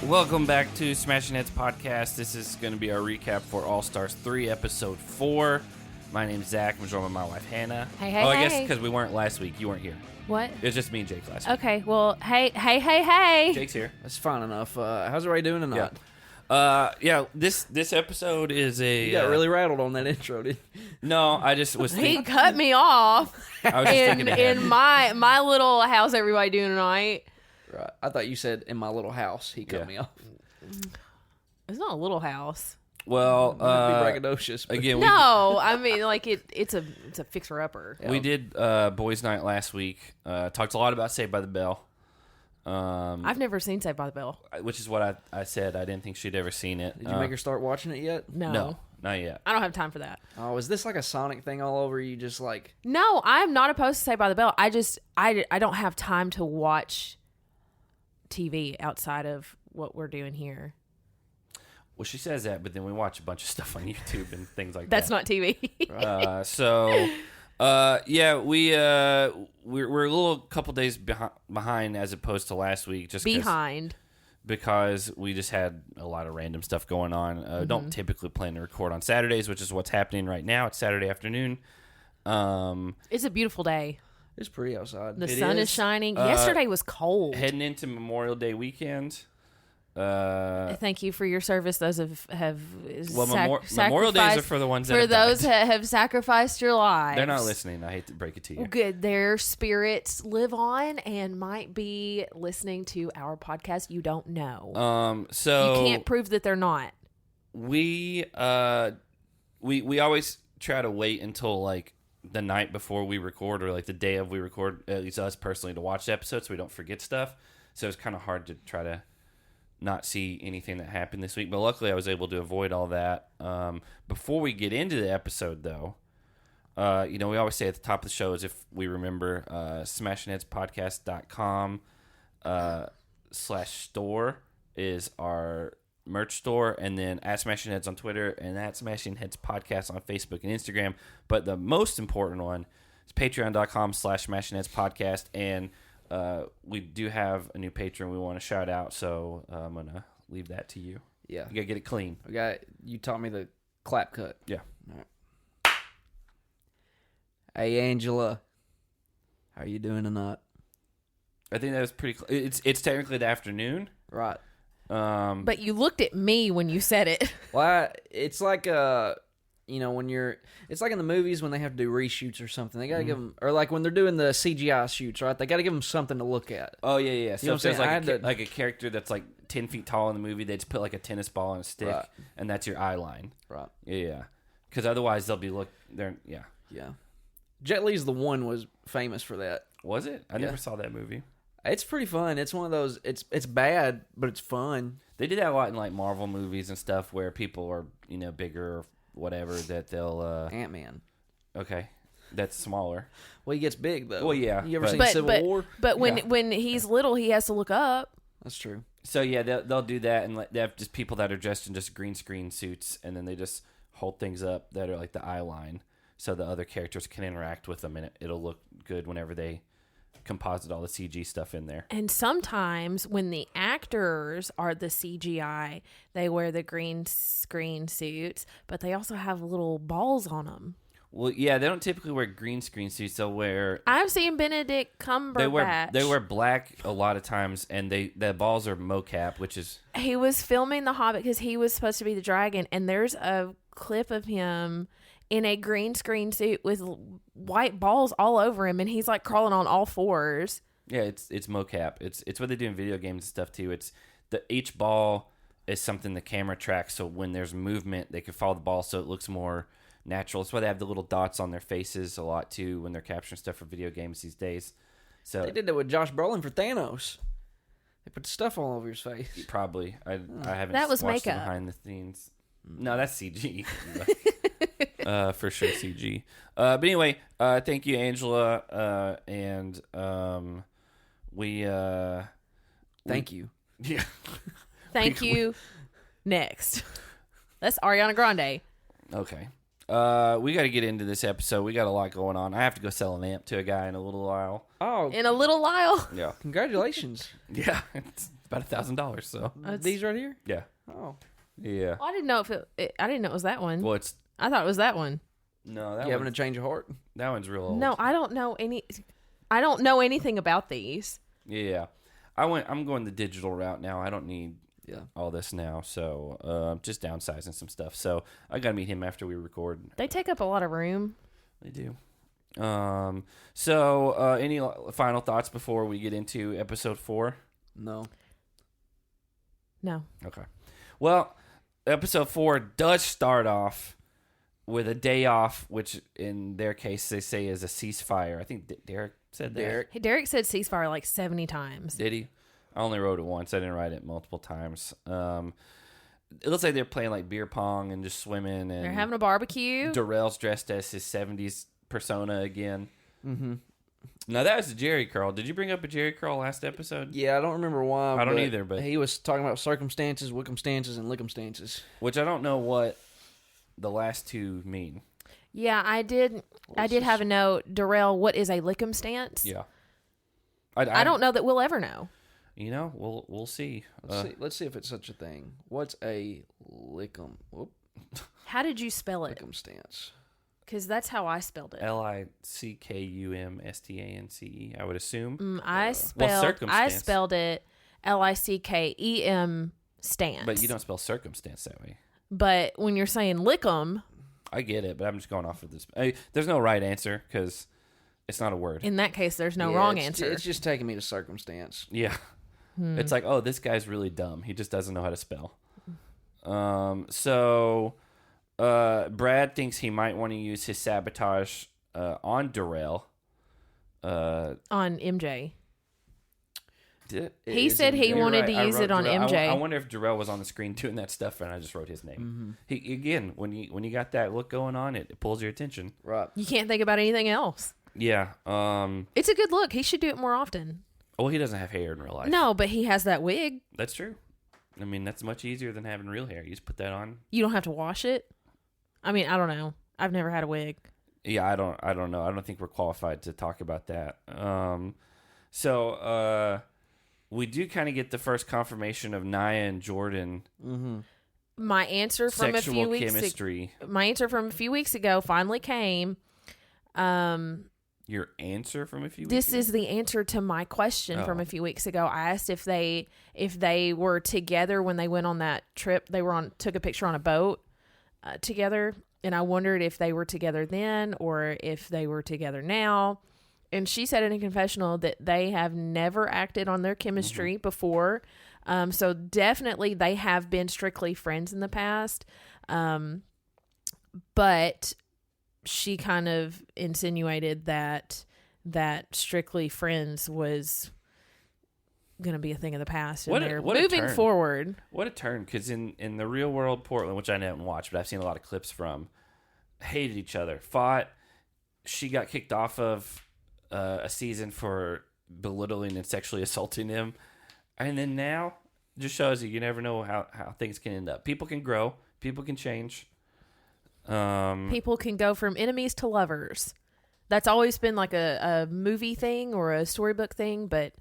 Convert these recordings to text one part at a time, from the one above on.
welcome back to Smashing Heads Podcast. This is going to be our recap for All Stars 3, Episode 4. My name's Zach. I'm joined with my wife, Hannah. Hey, hey, I hey. guess because we weren't last week. You weren't here. What? It was just me and Jake last week. Okay, well, hey. Jake's here. That's fine enough. How's everybody doing tonight? This episode is a... You got really rattled on that intro, didn't you? No, I just was He thinking... cut me off I was just thinking ahead. in my little how's everybody doing tonight? Right. I thought you said in my little house he cut me off. It's not a little house. Well, Be braggadocious. But again, No, I mean like it's a fixer upper. we did Boys Night last week. Talked a lot about Saved by the Bell. I've never seen Saved by the Bell. Which is what I said. I didn't think she'd ever seen it. Did you make her start watching it yet? No, not yet. I don't have time for that. Oh, is this like a Sonic thing all over? You just like... No, I'm not opposed to Saved by the Bell. I don't have time to watch TV outside of what we're doing here. Well, she says that, but then we watch a bunch of stuff on YouTube and things like That's that. not TV. We're a little couple days behind as opposed to last week. Just because we just had a lot of random stuff going on. Don't typically plan to record on Saturdays, which is what's happening right now. It's Saturday afternoon. It's a beautiful day. It's pretty outside. The sun is shining. Yesterday was cold. Heading into Memorial Day weekend. Thank you for your service. Those have Memorial Days are for the ones that for have those died. that have sacrificed your lives. They're not listening. I hate to break it to you. Good. Their spirits live on and might be listening to our podcast. You don't know. So you can't prove that they're not. We always try to wait until like the night before we record or like the day of we record, at least us personally, to watch the episode so we don't forget stuff. So it's kind of hard to try to not see anything that happened this week. But luckily I was able to avoid all that. Before we get into the episode though, we always say at the top of the show is if we remember smashingheadspodcast.com /store is our merch store, and then at Smashing Heads on Twitter and at Smashing Heads Podcast on Facebook and Instagram. But the most important one is patreon.com /Smashing Heads Podcast, and we do have a new patron we want to shout out, so I'm gonna leave that to you. Yeah. You gotta get it clean. You taught me the clap cut. Yeah. All right. Hey, Angela. How are you doing tonight? I think that was pretty it's technically the afternoon. Right. But you looked at me when you said it. Well, it's like it's like in the movies when they have to do reshoots or something. They gotta give them, or like when they're doing the CGI shoots, right? They gotta give them something to look at. Oh yeah. So You know if there's what I'm saying? like a character that's like 10 feet tall in the movie, they just put like a tennis ball on a stick, Right. and that's your eye line. Right. Yeah. Because otherwise they'll be Yeah. Jet Li's The One was famous for that. Was it? I never saw that movie. It's pretty fun. It's one of those. It's bad, but it's fun. They did that a lot in like Marvel movies and stuff where people are bigger or whatever that they'll. Ant-Man. Okay, that's smaller. Well, he gets big though. Well, yeah, You ever but- seen Civil War? But when he's little, he has to look up. That's true. So yeah, they'll do that, and they have just people that are dressed in just green screen suits, and then they just hold things up that are like the eye line, so the other characters can interact with them, and it'll look good whenever they composite all the CG stuff in there. And sometimes when the actors are the CGI, they wear the green screen suits, but they also have little balls on them. Well, yeah, they don't typically wear green screen suits. They'll wear. I've seen Benedict Cumberbatch. They wear black a lot of times, and the balls are mocap, which is. He was filming The Hobbit because he was supposed to be the dragon, and there's a clip of him in a green screen suit with white balls all over him, and he's like crawling on all fours. Yeah, it's mocap. It's what they do in video games and stuff too. It's each ball is something the camera tracks, so when there's movement, they can follow the ball, so it looks more natural. That's why they have the little dots on their faces a lot too when they're capturing stuff for video games these days. So They did that with Josh Brolin for Thanos. They put stuff all over his face. probably I haven't. That was watched the makeup. behind the scenes. No, that's CG. For sure CG. But anyway, thank you, Angela, and we. Thank you. Yeah. Thank you. Next. That's Ariana Grande. Okay. We got to get into this episode. We got a lot going on. I have to go sell an amp to a guy in a little while. Oh, In a little while. Yeah. congratulations. Yeah. It's About $1,000. So These right here? yeah. Oh. Yeah. Well, I didn't know I didn't know it was that one. Well, it's I thought it was that one. no. That You having a one's, change of heart? that one's real old. No, I don't know anything about these. Yeah. I'm going the digital route now. I don't need Yeah. all this now. So just downsizing some stuff. So I got to meet him after we record. They take up a lot of room. They do. So any final thoughts before we get into episode 4? No. No. Okay. Well, episode 4 does start off with a day off, which in their case they say is a ceasefire. I think Derek said that. Hey, Derek said ceasefire like 70 times. Did he? I only wrote it once. I didn't write it multiple times. It looks like they're playing like beer pong and just swimming. And They're having a barbecue. Darrell's dressed as his 70s persona again. Mm-hmm. Now, that was a Jeyyy curl. Did you bring up a Jeyyy curl last episode? Yeah, I don't remember why. I don't either, but he was talking about circumstances, Wickumstances, and Lickumstances. which I don't know what the last two mean. Yeah, I did have a note. Darrell, what is a Lickumstance? Yeah. I don't know that we'll ever know. You know, we'll see. Let's see if it's such a thing. What's a Lickum? Whoop. How did you spell it? Lickumstance. Because that's how I spelled it. Lickumstance, I would assume. I circumstance. spelled it Lickem stance. But you don't spell circumstance that way. But when you're saying lickum, I get it, but I'm just going off of this. There's no right answer because it's not a word. in that case, there's no wrong answer. It's just taking me to circumstance. Yeah. It's like, oh, this guy's really dumb. He just doesn't know how to spell. So Brad thinks he might want to use his sabotage on Darrell. On MJ. He said he wanted to use it on MJ. I wonder if Darrell was on the screen doing that stuff, and I just wrote his name. He again, when you got that look going on, it pulls your attention. Right. You can't think about anything else. Yeah. It's a good look. He should do it more often. Well, he doesn't have hair in real life. No, but he has that wig. That's true. I mean, that's much easier than having real hair. You just put that on. You don't have to wash it. I mean, I don't know. I've never had a wig. Yeah, I don't know. I don't think we're qualified to talk about that. So we do kind of get the first confirmation of Nia and Jordyn. Mm-hmm. My answer from a few weeks chemistry. My answer from a few weeks ago finally came. Your answer from a few weeks This ago? is the answer to my question from a few weeks ago. I asked if they were together when they went on that trip. They took a picture on a boat together, and I wondered if they were together then or if they were together now. And she said in a confessional that they have never acted on their chemistry before. So definitely they have been strictly friends in the past. But she kind of insinuated that strictly friends was going to be a thing of the past. And they're moving forward. What a turn. Because in the real world, Portland, which I haven't watched, but I've seen a lot of clips from, hated each other, fought. She got kicked off of a season for belittling and sexually assaulting him. And then now, just shows you never know how things can end up. People can grow. People can change. People can go from enemies to lovers. That's always been like a movie thing or a storybook thing, but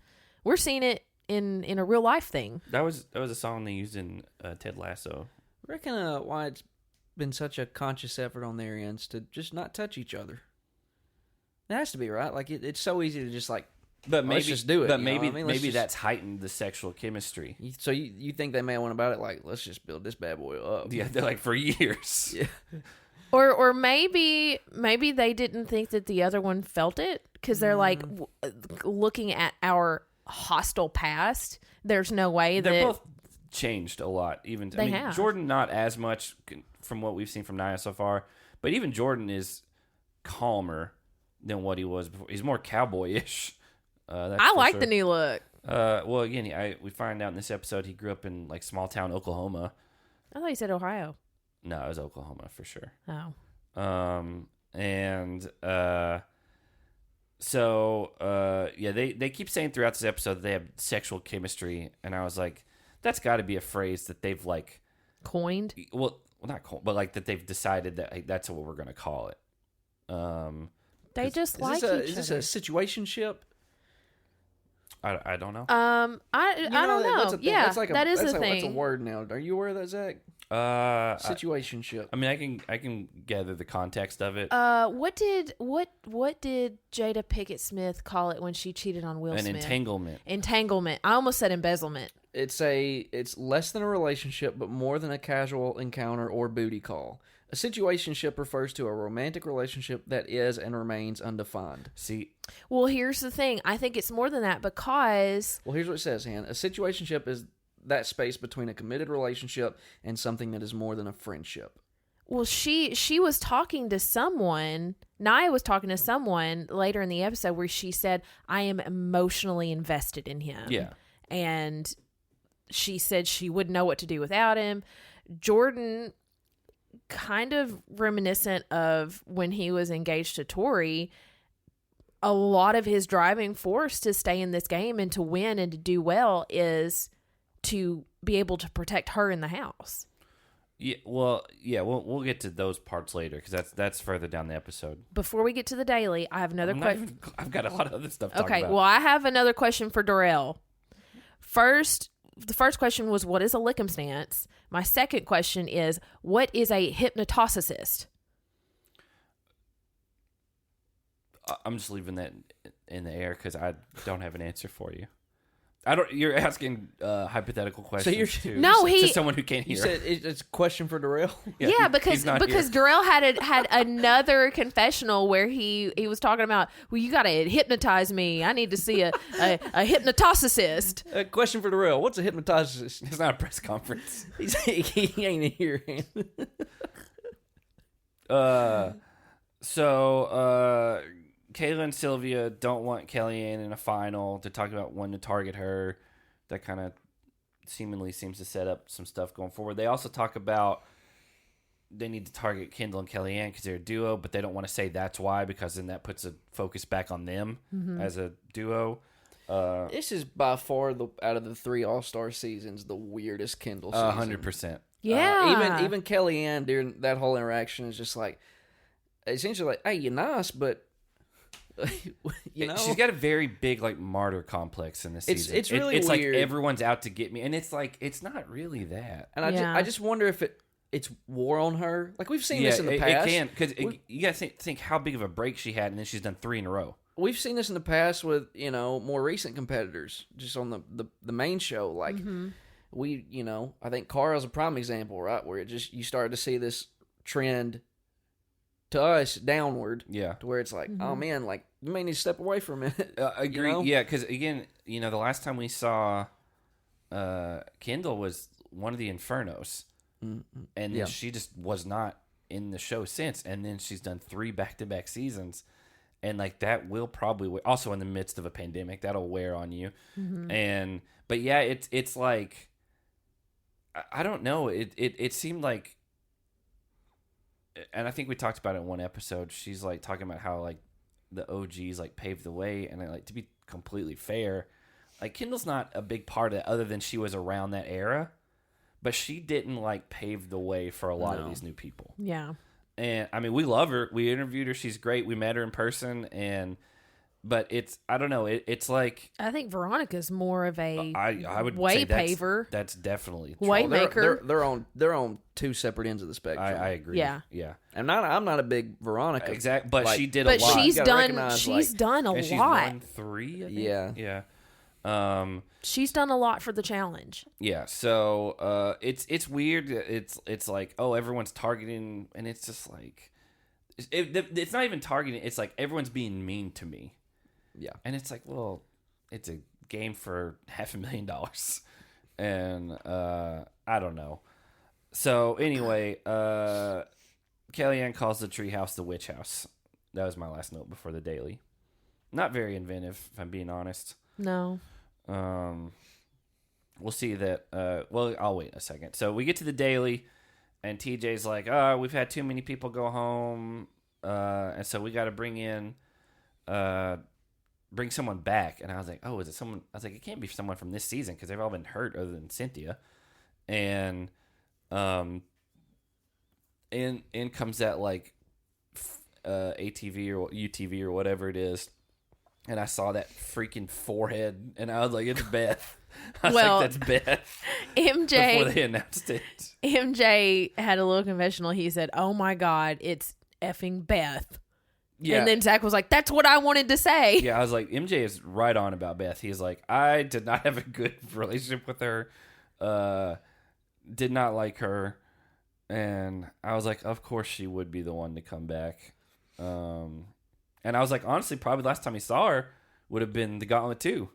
we're seeing it in a real life thing. That was a song they used in Ted Lasso. I reckon why it's been such a conscious effort on their ends to just not touch each other. It has to be, right? Like it's so easy to just like, but maybe let's just do it. But maybe that's heightened the sexual chemistry. So you think they may have went about it like, let's just build this bad boy up? Yeah, they're like for years. Yeah. Or maybe they didn't think that the other one felt it because they're like looking at our hostile past. There's no way they're that both changed a lot. Even they have. Jordyn not as much from what we've seen from Nia so far, but even Jordyn is calmer than what he was before. He's more cowboyish. I like the new look. Well, again, we find out in this episode he grew up in like small town Oklahoma. I thought you said Ohio. No, it was Oklahoma for sure. Oh. They keep saying throughout this episode that they have sexual chemistry, and I was like, that's got to be a phrase that they've like coined. Well, not coined, but like that they've decided that like, that's what we're going to call it. They just like each other. Is this a situationship? I don't know. I don't know. Yeah, that is a thing. That's a word now. Are you aware of that, Zach? Situationship. I mean, I can gather the context of it. What did Jada Pinkett Smith call it when she cheated on Will Smith? An entanglement. Entanglement. I almost said embezzlement. It's less than a relationship, but more than a casual encounter or booty call. A situationship refers to a romantic relationship that is and remains undefined. See? Well, here's the thing. I think it's more than that because... Well, here's what it says, Han. A situationship is that space between a committed relationship and something that is more than a friendship. Well, she was talking to someone... Nia was talking to someone later in the episode where she said, I am emotionally invested in him. Yeah. And she said she wouldn't know what to do without him. Jordyn... kind of reminiscent of when he was engaged to Tori, a lot of his driving force to stay in this game and to win and to do well is to be able to protect her in the house. Yeah, we'll get to those parts later because that's further down the episode. Before we get to the daily, I have another question. I've got a lot of other stuff to talk about. Okay, well, I have another question for Darrell. The first question was, what is a Lickumstance? My second question is, what is a hypnotoxicist? I'm just leaving that in the air because I don't have an answer for you. You're asking hypothetical questions to someone who can't hear. You said it's a question for Darrell. Yeah, because Darrell had another confessional where he was talking about, well, you got to hypnotize me. I need to see a hypnotoxicist. A question for Darrell. What's a hypnotoxicist? It's not a press conference. He ain't here. So Kayla and Sylvia don't want Kellyanne in a final to talk about when to target her. That kind of seemingly seems to set up some stuff going forward. They also talk about they need to target Kendall and Kellyanne because they're a duo, but they don't want to say that's why because then that puts a focus back on them as a duo. This is by far out of the 3 All-Star seasons the weirdest Kendall season. 100%. Yeah. Even Kellyanne during that whole interaction is just like essentially like, hey, you're nice, but you know, she's got a very big like martyr complex in this season. It's really it's weird. Like everyone's out to get me, and it's like it's not really that. And I just wonder if it's war on her. Like we've seen this in the past. It can because you got to think how big of a break she had, and then she's done 3 in a row. We've seen this in the past with more recent competitors, just on the main show. Like I think Kara's a prime example, right? Where you started to see this trend to us downward, to where it's like, oh man, like you may need to step away for a minute. Agree, yeah, because again, the last time we saw Kendall was one of the Infernos, and then she just was not in the show since, and then she's done 3 back-to-back seasons, and like that will probably also in the midst of a pandemic that'll wear on you, but yeah, it's like I don't know, it seemed like. And I think we talked about it in one episode. She's like talking about how like the OGs like paved the way, and like to be completely fair, like Kendall's not a big part of it other than she was around that era, but she didn't like pave the way for a lot of these new people. Yeah. And I mean, we love her. We interviewed her. She's great. We met her in person, but I don't know. It's like I think Veronica's more of a I would way say paver. That's definitely Waymaker. They're on 2 separate ends of the spectrum. I agree. Yeah. And I'm not a big Veronica. Exactly, but she did a lot. But she's done a lot. She's won 3. I think. Yeah. She's done a lot for the challenge. Yeah. So it's weird. It's like, oh, everyone's targeting, and it's just like it's not even targeting. It's like everyone's being mean to me. Yeah. And it's like, well, it's a game for $500,000. And I don't know. So anyway, Kellyanne calls the treehouse the witch house. That was my last note before the daily. Not very inventive, if I'm being honest. No. We'll see that. Well, I'll wait a second. So we get to the daily, and TJ's like, we've had too many people go home. And so we got to bring someone back. And I was like, oh, is it someone? I was like, it can't be someone from this season because they've all been hurt other than Cynthia. And in comes that like ATV or UTV or whatever it is, and I saw that freaking forehead, and I was like, it's Beth. I was Well, like, that's Beth. MJ Before they announced it. MJ had a little confessional. He said, "Oh my God, it's effing Beth." Yeah. And then Zach was like, "That's what I wanted to say." Yeah, I was like, MJ is right on about Beth. He's like, I did not have a good relationship with her. Did not like her. And I was like, of course she would be the one to come back. And I was like, honestly, probably the last time he saw her would have been the Gauntlet 2.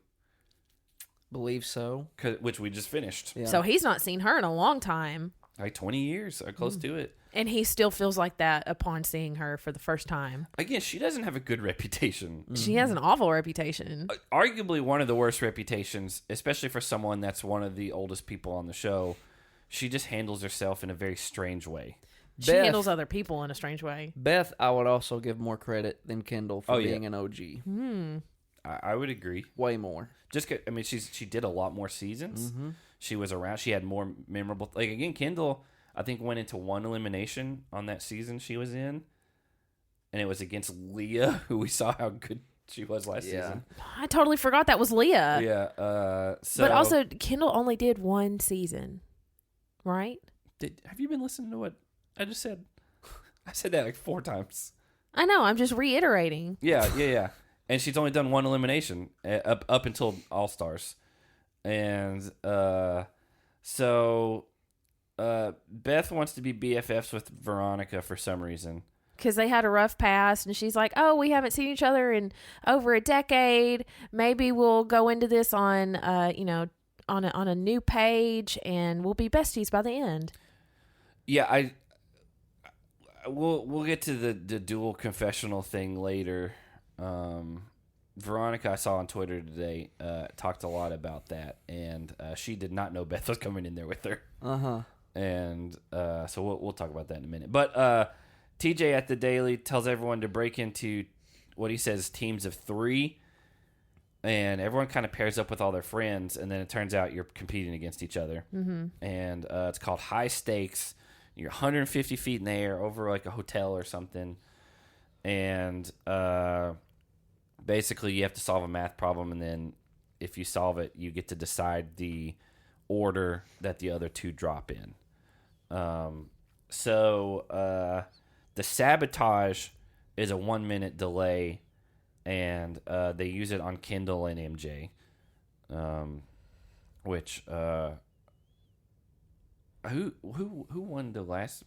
Believe so. Which we just finished. Yeah. So he's not seen her in a long time. Like 20 years, or close to it. And he still feels like that upon seeing her for the first time. Again, she doesn't have a good reputation. She has an awful reputation. Arguably one of the worst reputations, especially for someone that's one of the oldest people on the show. She just handles herself in a very strange way. She Beth- handles other people in a strange way. Beth, I would also give more credit than Kendall for being an OG. I would agree. Way more. Just, I mean, she did a lot more seasons. Mm-hmm. She was around. She had more memorable. Like again, Kendall, I think went into one elimination on that season she was in, and it was against Leah, who we saw how good she was last season. I totally forgot that was Leah. Yeah. So, but also, Kendall only did one season, right? Have you been listening to what I just said? I said that like 4 times. I know. I'm just reiterating. Yeah. And she's only done one elimination up until All Stars, and so Beth wants to be BFFs with Veronica for some reason. Because they had a rough past, and she's like, "Oh, we haven't seen each other in over a decade. Maybe we'll go into this on, on a new page, and we'll be besties by the end." Yeah, we'll get to the dual confessional thing later. Veronica, I saw on Twitter today, talked a lot about that, and she did not know Beth was coming in there with her. And so we'll talk about that in a minute. But TJ at the Daily tells everyone to break into what he says teams of 3, and everyone kind of pairs up with all their friends, and then it turns out you're competing against each other. Mm-hmm. And it's called High Stakes. You're 150 feet in the air over like a hotel or something, and basically you have to solve a math problem, and then if you solve it, you get to decide the order that the other 2 drop in. So the sabotage is a 1-minute delay, and they use it on Kendall and MJ, which who won the last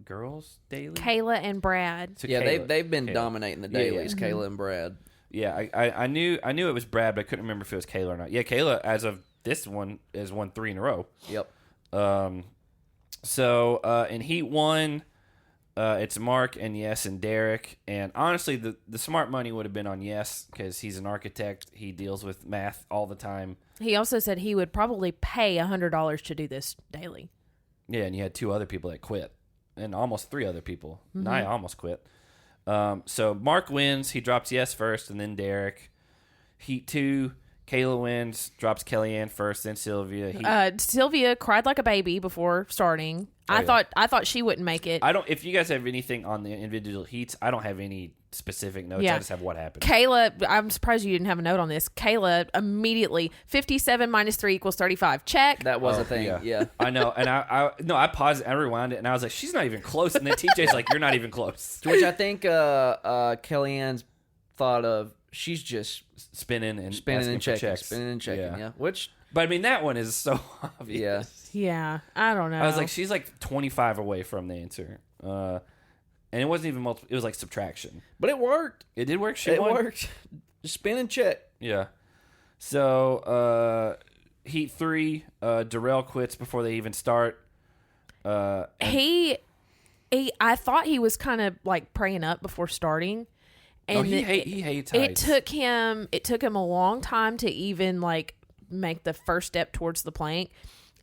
girls daily? Kayla and Brad. So Yeah, Kayla, they've been dominating the dailies, Yeah. Kayla and Brad. Yeah, I knew it was Brad, but I couldn't remember if it was Kayla or not. Yeah, Kayla, as of this one, has won 3 in a row. Yep. So in Heat 1, it's Mark and Yes and Derek. And honestly, the smart money would have been on Yes because he's an architect. He deals with math all the time. He also said he would probably pay $100 to do this daily. Yeah, and you had 2 other people that quit, and almost 3 other people. Nia almost quit. So Mark wins. He drops Yes first, and then Derek. Heat 2, Kayla wins, drops Kellyanne first, then Sylvia. Sylvia cried like a baby before starting. I thought she wouldn't make it. If you guys have anything on the individual heats, I don't have any specific notes. Yeah. I just have what happened. Kayla, I'm surprised you didn't have a note on this. Kayla immediately 57 minus 3 equals 35. Check. That was a thing. Yeah. I know. And I paused it, I rewound it, and I was like, she's not even close. And then TJ's like, you're not even close. Which I think Kellyanne's thought of, she's just Spinning and checking. checks. Spinning and checking, yeah. Which, but I mean, that one is so obvious. Yeah, I don't know. I was like, she's like 25 away from the answer. And it wasn't even multiple. It was like subtraction. but it worked. It did work. She It won. worked. Just spin and check. Yeah. So Heat 3, Darrell quits before they even start. He I thought he was kind of like praying up before starting. And he hates heights. It took him a long time to even like make the first step towards the plank.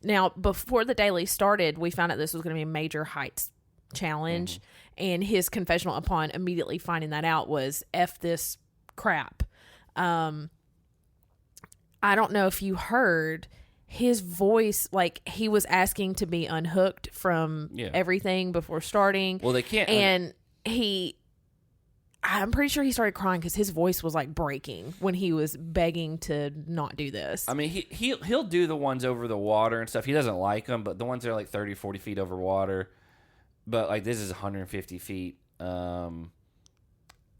Now, before the daily started, we found out this was going to be a major heights challenge, and his confessional upon immediately finding that out was F this crap. I don't know if you heard his voice, like he was asking to be unhooked from everything before starting. Well, they can't. And I'm pretty sure he started crying because his voice was like breaking when he was begging to not do this. I mean, he'll do the ones over the water and stuff. He doesn't like them, but the ones that are like 30, 40 feet over water. But like this is 150 feet.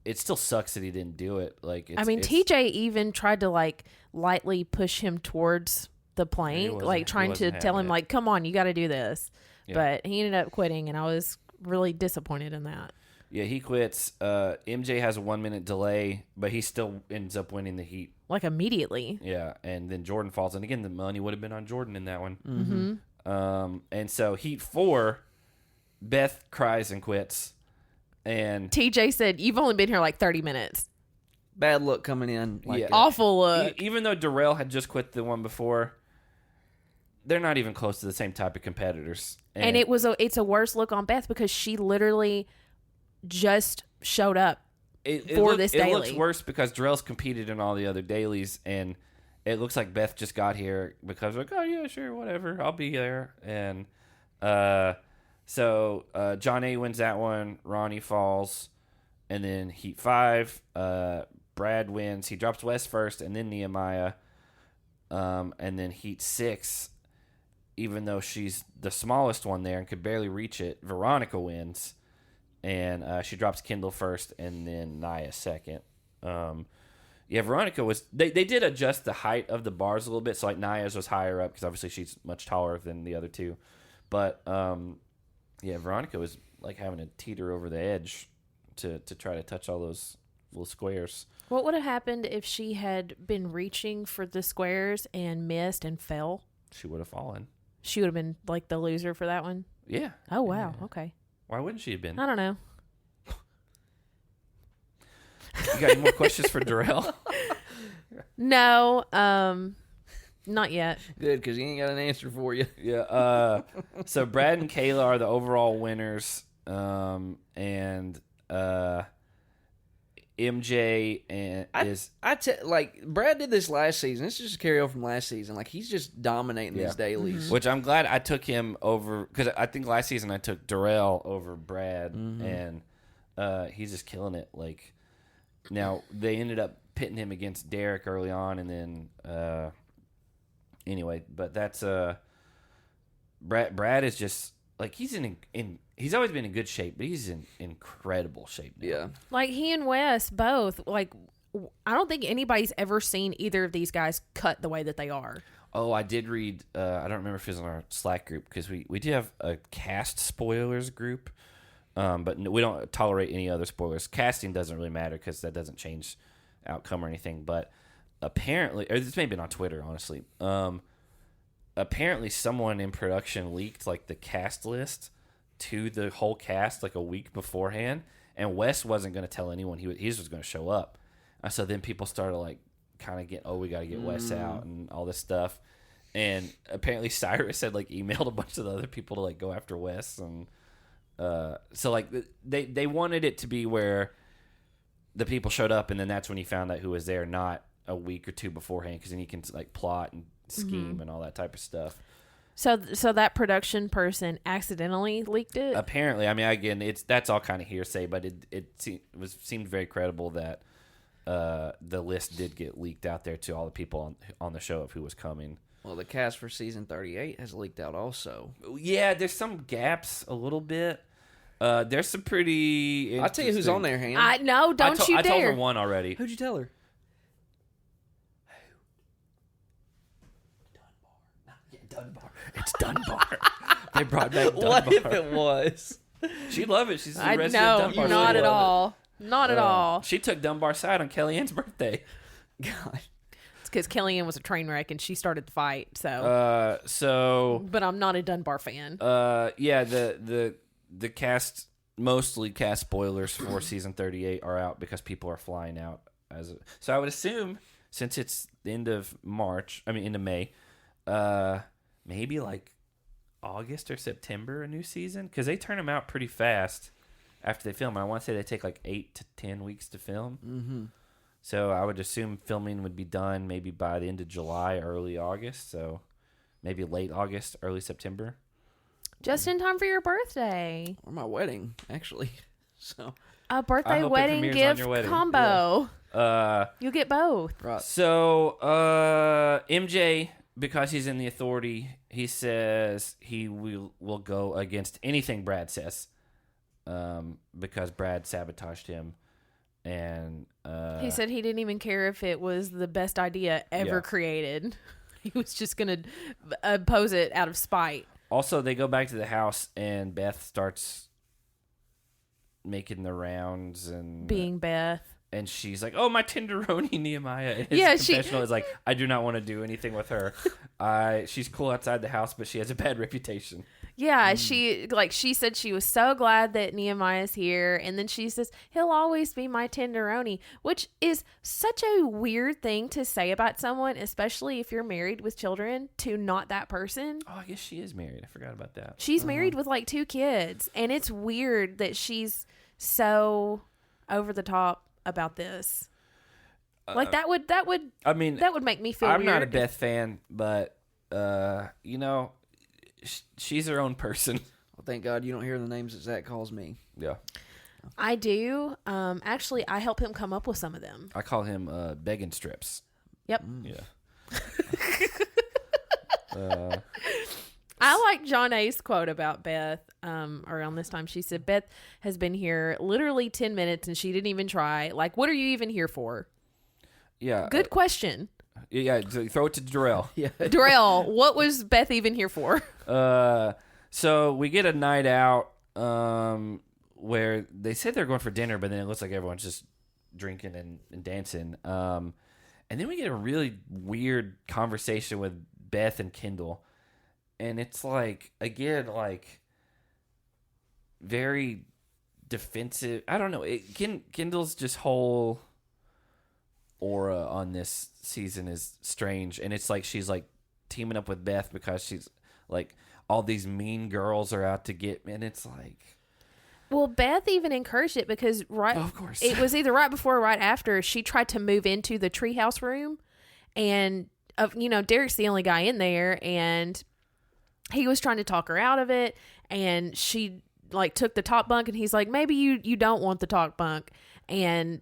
It still sucks that he didn't do it. Like, TJ even tried to like lightly push him towards the plank, like trying to tell him like, "Come on, you got to do this." Yeah. But he ended up quitting, and I was really disappointed in that. Yeah, he quits. MJ has a 1 minute delay, but he still ends up winning the heat. Like immediately. Yeah, and then Jordyn falls. And again, the money would have been on Jordyn in that one. Mm-hmm. And so heat 4, Beth cries and quits. And TJ said, "You've only been here like 30 minutes." Bad look coming in. Like awful look. Even though Darrell had just quit the one before, they're not even close to the same type of competitors. And it's a worse look on Beth because she literally just showed up this daily. It looks worse because Darrell's competed in all the other dailies, and it looks like Beth just got here because like, oh yeah, sure, whatever, I'll be there. And so John A wins that one, Ronnie falls, and then heat 5, Brad wins. He drops Wes first, and then Nehemiah, and then heat 6. Even though she's the smallest one there and could barely reach it, Veronica wins. And she drops Kendall first and then Nia second. Veronica was... They did adjust the height of the bars a little bit. So, like, Nia's was higher up because obviously she's much taller than the other two. But, Veronica was, like, having to teeter over the edge to try to touch all those little squares. What would have happened if she had been reaching for the squares and missed and fell? She would have fallen. She would have been, like, the loser for that one? Yeah. Oh, wow. Yeah. Okay. Why wouldn't she have been? I don't know. You got any more questions for Darrell? No, not yet. Good, because he ain't got an answer for you. Yeah. So Brad and Kayla are the overall winners, and MJ Brad did this last season. This is just a carryover from last season. Like, he's just dominating these dailies. Mm-hmm. Which I'm glad I took him over, because I think last season I took Darrell over Brad, and he's just killing it. Like, now they ended up pitting him against Derek early on, and then anyway, but that's Brad is just like, he's he's always been in good shape, but he's in incredible shape now. Yeah. Like, he and Wes both, like, I don't think anybody's ever seen either of these guys cut the way that they are. Oh, I did read, I don't remember if it was in our Slack group, because we do have a cast spoilers group, but we don't tolerate any other spoilers. Casting doesn't really matter because that doesn't change outcome or anything, but apparently, or this may have been on Twitter, honestly, apparently someone in production leaked, like, the cast list to the whole cast like a week beforehand, and Wes wasn't going to tell anyone he was going to show up. So then people started like kind of getting, we got to get Wes out and all this stuff. And apparently Cyrus had like emailed a bunch of the other people to like go after Wes, and so like they wanted it to be where the people showed up, and then that's when he found out who was there, not a week or two beforehand, because then he can like plot and scheme and all that type of stuff. So that production person accidentally leaked it? Apparently. I mean, again, that's all kind of hearsay, but it seemed very credible that the list did get leaked out there to all the people on the show of who was coming. Well, the cast for season 38 has leaked out also. Yeah, there's some gaps a little bit. There's some pretty... I'll tell you who's on there, Ham. No, don't you dare. I told her one already. Who'd you tell her? Dunbar. It's Dunbar. They brought back Dunbar. What if it was? She'd love it. She's the resident Dunbar. Not at all. Not at all. She took Dunbar's side on Kellyanne's birthday. God. It's because Kellyanne was a train wreck and she started the fight. So. But I'm not a Dunbar fan. Yeah. The cast, mostly cast spoilers for season 38 are out because people are flying out. So I would assume, since it's the end of May, maybe like August or September, a new season, because they turn them out pretty fast after they film. I want to say they take like 8 to 10 weeks to film. Mm-hmm. So I would assume filming would be done maybe by the end of July, early August. So maybe late August, early September. Just in time for your birthday. Or my wedding, actually. So a birthday hope it wedding premieres on gift your wedding. combo. Yeah. You'll get both. right. So MJ, because he's in the authority, he says he will go against anything Brad says, because Brad sabotaged him, and He said he didn't even care if it was the best idea ever created. He was just gonna oppose it out of spite. Also, they go back to the house, and Beth starts making the rounds and Being Beth. And she's like, "Oh, my tenderoni Nehemiah." And Yeah, his confessional is like, "I do not want to do anything with her. She's cool outside the house, but she has a bad reputation." Yeah, she said she was so glad that Nehemiah's here, and then she says he'll always be my tenderoni, which is such a weird thing to say about someone, especially if you're married with children, to not that person. Oh, I guess she is married. I forgot about that. She's married with like 2 kids, and it's weird that she's so over the top about this. Like that would I mean, that would make me feel I'm weird. not a Beth fan, but she's her own person. Well, thank God you don't hear the names that Zach calls me. Yeah. I do. Actually, I help him come up with some of them. I call him begging strips. Yep. Yeah. I like John A's quote about Beth around this time. She said, Beth has been here literally 10 minutes and she didn't even try. Like, what are you even here for? Yeah. Good question. Yeah, throw it to Darrell. Yeah. Darrell, what was Beth even here for? So we get a night out where they said they're going for dinner, but then it looks like everyone's just drinking and dancing. And then we get a really weird conversation with Beth and Kendall. And it's like, again, like very defensive. I don't know. Kendall's just whole aura on this season is strange. And it's like she's like teaming up with Beth because she's like, all these mean girls are out to get me. And it's like, well, Beth even encouraged it because of course. It was either right before or right after she tried to move into the treehouse room. And, Derek's the only guy in there. And he was trying to talk her out of it, and she like took the top bunk, and he's like, maybe you don't want the top bunk. And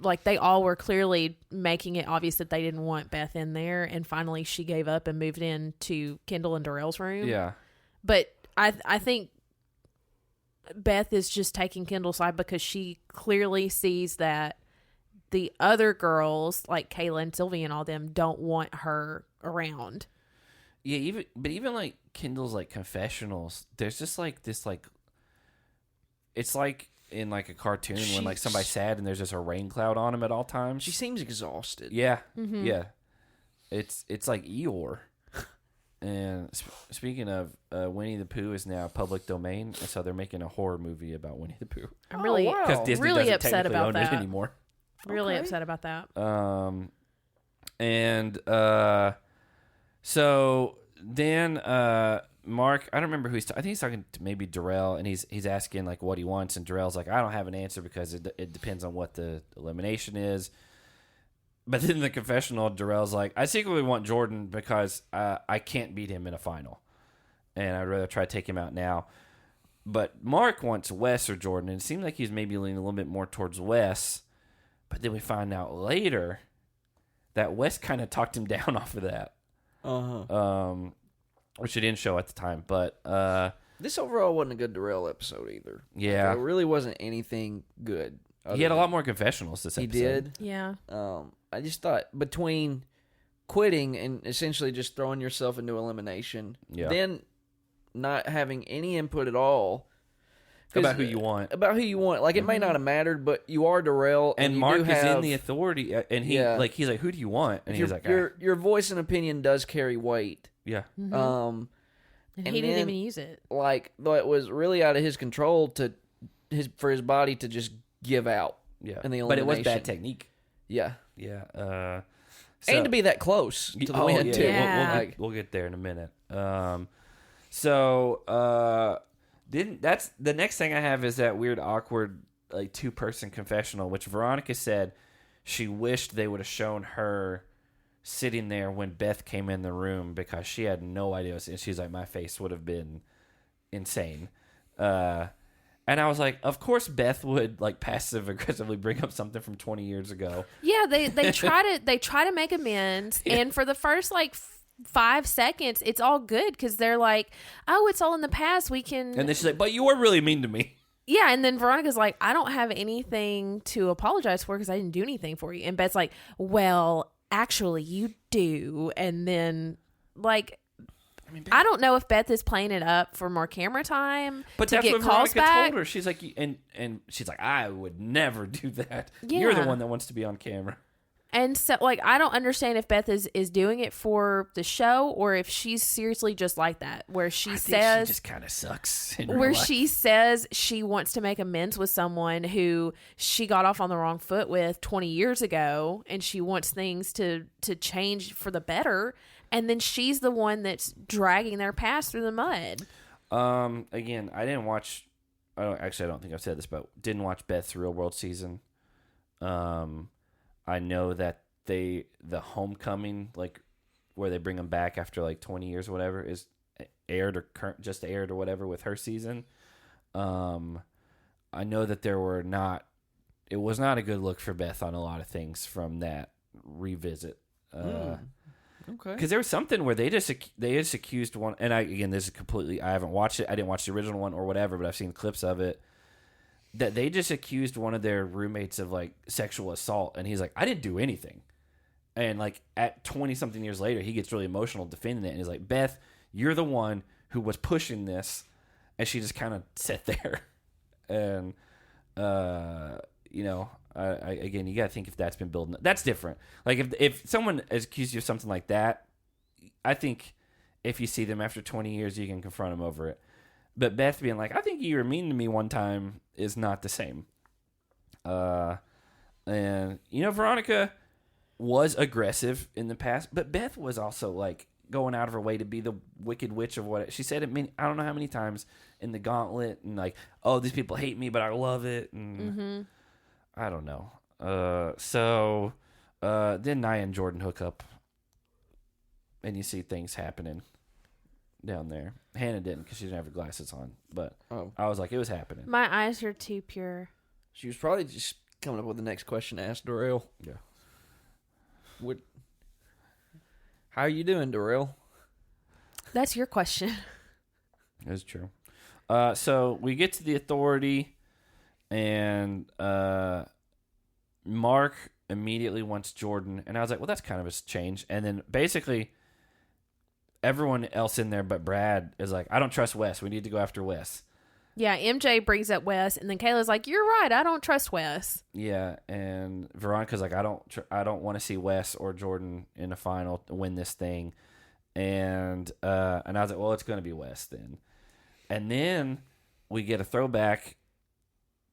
like they all were clearly making it obvious that they didn't want Beth in there. And finally she gave up and moved in to Kendall and Darrell's room. Yeah. But I think Beth is just taking Kendall's side because she clearly sees that the other girls like Kayla and Sylvia and all them don't want her around. Yeah, even like Kendall's like confessionals, there's just like this like, it's like in like a cartoon when like somebody's sad and there's just a rain cloud on him at all times. She seems exhausted. Yeah, yeah. It's like Eeyore. And speaking of, Winnie the Pooh is now public domain, and so they're making a horror movie about Winnie the Pooh. I'm really, because Disney really doesn't upset technically about own that it anymore. Really upset about that. So then Mark, I don't remember who I think he's talking to maybe Darrell, and he's asking like what he wants, and Darrell's like, I don't have an answer because it depends on what the elimination is. But then in the confessional, Darrell's like, I secretly want Jordyn because I can't beat him in a final, and I'd rather try to take him out now. But Mark wants Wes or Jordyn, and it seemed like he's maybe leaning a little bit more towards Wes. But then we find out later that Wes kind of talked him down off of that. Which it didn't show at the time. But this overall wasn't a good Darrell episode either. Yeah. Like, it really wasn't anything good. He had a lot more confessionals this episode. He did? Yeah. I just thought between quitting and essentially just throwing yourself into elimination, then not having any input at all. About who you want. Like, it may not have mattered, but you are Darrell. And you Mark is have, in the authority, and he's like, who do you want? And he's like, your voice and opinion does carry weight. Yeah. And he didn't even use it. Like, though it was really out of his control for his body to just give out. Yeah. In the elimination. But it was bad technique. Yeah. Yeah. And to be that close to the win, too. Yeah. We'll get there in a minute. That's the next thing I have is that weird, awkward, like 2-person confessional, which Veronica said she wished they would have shown her sitting there when Beth came in the room because she had no idea. And she's like, my face would have been insane. And I was like, of course Beth would like passive aggressively bring up something from 20 years ago. Yeah, they try to make amends, and for the first like 5 seconds, it's all good because they're like, oh, it's all in the past. We can. And then she's like, but you were really mean to me. Yeah, and then Veronica's like, I don't have anything to apologize for because I didn't do anything for you. And Beth's like, well, actually, you do. And then like. I don't know if Beth is playing it up for more camera time, but to that's get what calls Veronica back. told her. She's like, and she's like, I would never do that. Yeah. You're the one that wants to be on camera. And so, like, I don't understand if Beth is doing it for the show or if she's seriously just like that, where she says she just kind of sucks. Where she says she wants to make amends with someone who she got off on the wrong foot with 20 years ago, and she wants things to change for the better. And then she's the one that's dragging their past through the mud. Again, I didn't watch. I don't think I've said this, but didn't watch Beth's Real World season. I know that the homecoming, like where they bring them back after like 20 years or whatever, is aired or just aired or whatever with her season. I know that it was not a good look for Beth on a lot of things from that revisit. Okay. Because there was something where they just accused one, and this is completely, I haven't watched it. I didn't watch the original one or whatever, but I've seen clips of it. That they just accused one of their roommates of like sexual assault, and he's like, I didn't do anything. And like at 20 something years later, he gets really emotional defending it, and he's like, Beth, you're the one who was pushing this, and she just kind of sat there, and again, you got to think if that's been building. That's different. Like if someone has accused you of something like that, I think if you see them after 20 years, you can confront them over it. But Beth being like, I think you were mean to me one time is not the same. And Veronica was aggressive in the past, but Beth was also like going out of her way to be the wicked witch of what she said. I don't know how many times in the gauntlet, and like, oh, these people hate me, but I love it. And I don't know. So then Nia and Jordyn hook up, and you see things happening down there. Hannah didn't because she didn't have her glasses on, but I was like, it was happening. My eyes are too pure. She was probably just coming up with the next question to ask Darrell. Yeah. How are you doing, Darrell? That's your question. That's true. So we get to the authority, and Mark immediately wants Jordyn, and I was like, well, that's kind of a change. And then basically everyone else in there but Brad is like, I don't trust Wes. We need to go after Wes. Yeah, MJ brings up Wes, and then Kayla's like, you're right, I don't trust Wes. Yeah, and Veronica's like, I don't want to see Wes or Jordyn in the final to win this thing. And I was like, well, it's going to be Wes then. And then we get a throwback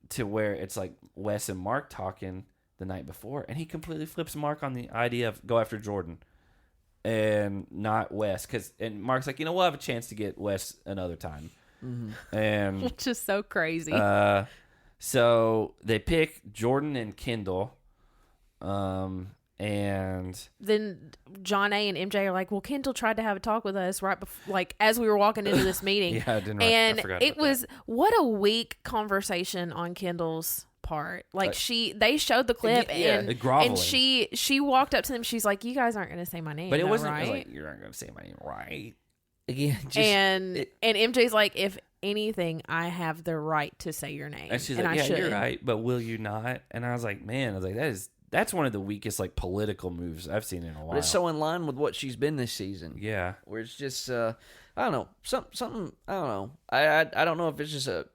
to where it's like Wes and Mark talking the night before, and he completely flips Mark on the idea of go after Jordyn and not Wes. And Mark's like, we'll have a chance to get Wes another time. Mm-hmm. And which is so crazy. So they pick Jordyn and Kendall. And then John A. and MJ are like, well, Kendall tried to have a talk with us right before, like as we were walking into this meeting. Yeah, I didn't. And I forgot it was that. What a weak conversation on Kendall's part. Like they showed the clip and she walked up to them. She's like, you guys aren't going to say my name, but it wasn't right? Like, you're not going to say my name, right? Again, and MJ's like, if anything, I have the right to say your name, and she's and like, I yeah, should. You're right, but will you not? And I was like, that's one of the weakest like political moves I've seen in a while. But it's so in line with what she's been this season. Yeah, where it's just I don't know, something I don't know. I don't know if it's just a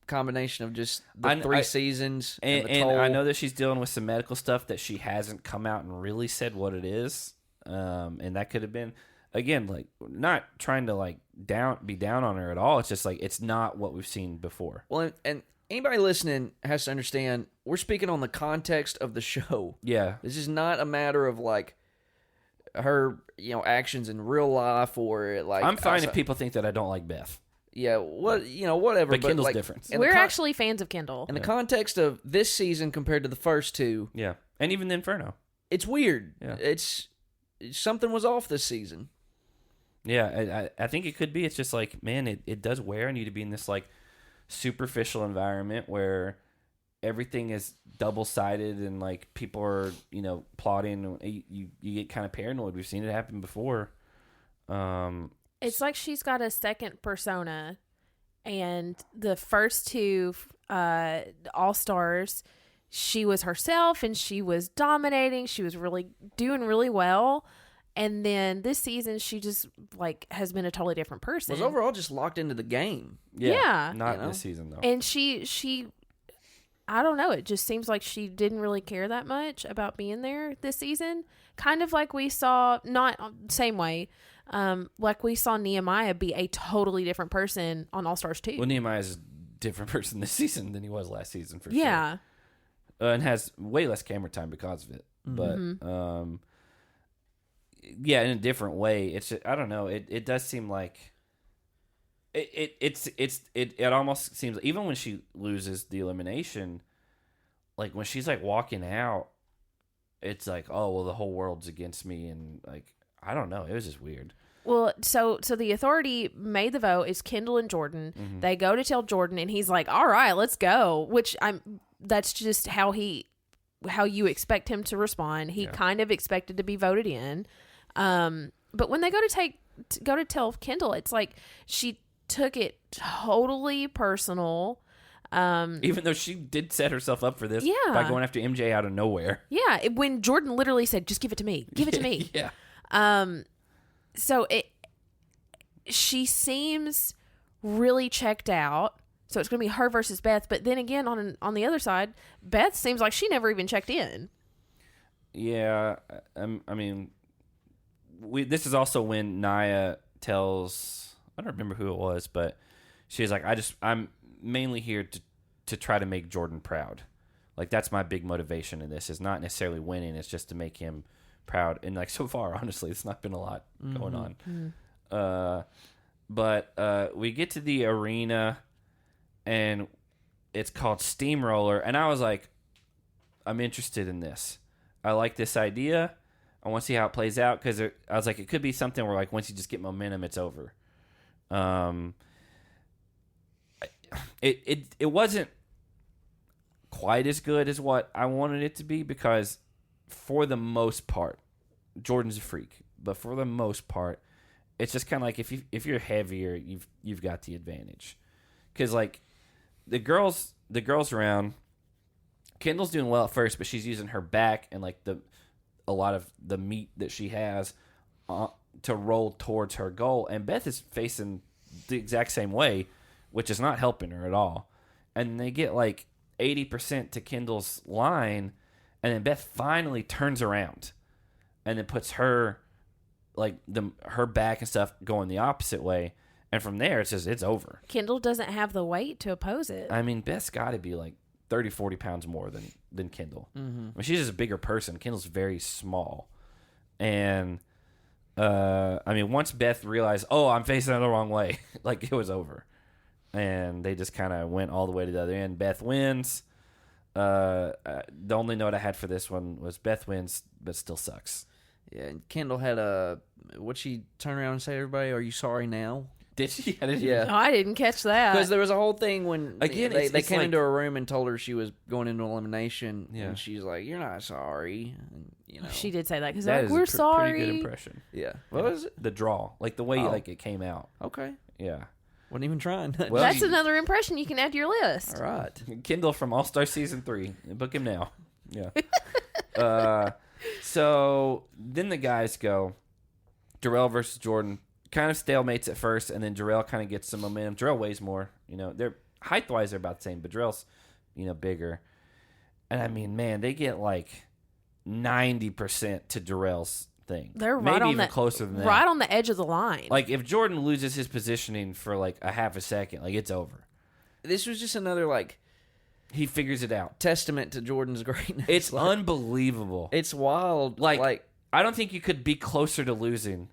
combination of just the 3 seasons and the toll. I know that she's dealing with some medical stuff that she hasn't come out and really said what it is, and that could have been. Again, like, not trying to like be down on her at all. It's just like it's not what we've seen before. Well, and anybody listening has to understand we're speaking on the context of the show. Yeah, this is not a matter of like her, actions in real life or like. I'm fine if people think that I don't like Beth. Yeah, whatever. But Kendall's different. We're actually fans of Kendall. In the context of this season compared to the first 2. Yeah, and even the Inferno. It's weird. Yeah, it's something was off this season. Yeah, I think it could be. It's just like, man, it does wear on you to be in this like superficial environment where everything is double-sided and like people are, plotting. You get kind of paranoid. We've seen it happen before. It's like she's got a second persona, and the first two All-Stars, she was herself and she was dominating. She was really doing really well. And then this season, she just like has been a totally different person. Was overall just locked into the game. Yeah. Not this season though. And she, I don't know. It just seems like she didn't really care that much about being there this season. Kind of like we saw, not same way, like we saw Nehemiah be a totally different person on All Stars 2. Well, Nehemiah's a different person this season than he was last season for yeah. sure. And has way less camera time because of it. But yeah, in a different way. It's just, I don't know. It does seem like it almost seems, even when she loses the elimination, like when she's like walking out, it's like, oh well, the whole world's against me, and like I don't know. It was just weird. Well, so the authority made the vote. It's Kendall and Jordyn. They go to tell Jordyn, and he's like, "All right, let's go." Which that's just how you expect him to respond. He kind of expected to be voted in. But when they go to tell Kendall, it's like she took it totally personal. Even though she did set herself up for this by going after MJ out of nowhere. Yeah, when Jordyn literally said, "Just give it to me. Give it to me." Yeah. So she seems really checked out. So it's going to be her versus Beth. But then again, on the other side, Beth seems like she never even checked in. Yeah, I mean, this is also when Nia tells, I don't remember who it was, but she's like, I'm mainly here to try to make Jordyn proud. Like, that's my big motivation in this, is not necessarily winning, it's just to make him proud. And like, so far, honestly, it's not been a lot going on. But we get to the arena, and it's called Steamroller, and I was like, I'm interested in this. I like this idea. I want to see how it plays out, because I was like, it could be something where like once you just get momentum, it's over. It wasn't quite as good as what I wanted it to be, because for the most part, Jordyn's a freak, but for the most part, it's just kind of like if you're heavier, you've got the advantage, because like the girls around, Kendall's doing well at first, but she's using her back and like a lot of the meat that she has to roll towards her goal, and Beth is facing the exact same way, which is not helping her at all. And they get like 80% to Kendall's line, and then Beth finally turns around and then puts her like her back and stuff going the opposite way, and from there it's over. Kendall doesn't have the weight to oppose it. I mean, Beth's got to be like 30-40 pounds more than Kendall. I mean, she's just a bigger person. Kendall's very small. And I mean, once Beth realized, oh, I'm facing it the wrong way, like, it was over. And they just kind of went all the way to the other end. Beth wins. The only note I had for this one was Beth wins, but still sucks. Yeah, and Kendall had what'd she turn around and say to everybody, "Are you sorry now?" Did she? Yeah. Oh, I didn't catch that. Because there was a whole thing when again, they came into her room and told her she was going into elimination, and she's like, "You're not sorry." And, she did say that, because that like, we're sorry. Pretty good impression. Yeah. What was it? The draw, like the way like it came out. Okay. Yeah. Wasn't even trying. Well, that's another impression you can add to your list. All right. Kendall from All Star Season 3. Book him now. Yeah. So then the guys go Darrell versus Jordyn. Kind of stalemates at first, and then Darrell kind of gets some momentum. Darrell weighs more. They're height-wise, they're about the same, but Darrell's, bigger. And I mean, man, they get like 90% to Darrell's thing. They're maybe right on even closer than that. Right on the edge of the line. Like, if Jordyn loses his positioning for like a half a second, like, it's over. This was just another like he figures it out. Testament to Jordyn's greatness. It's like, unbelievable. It's wild. Like I don't think you could be closer to losing.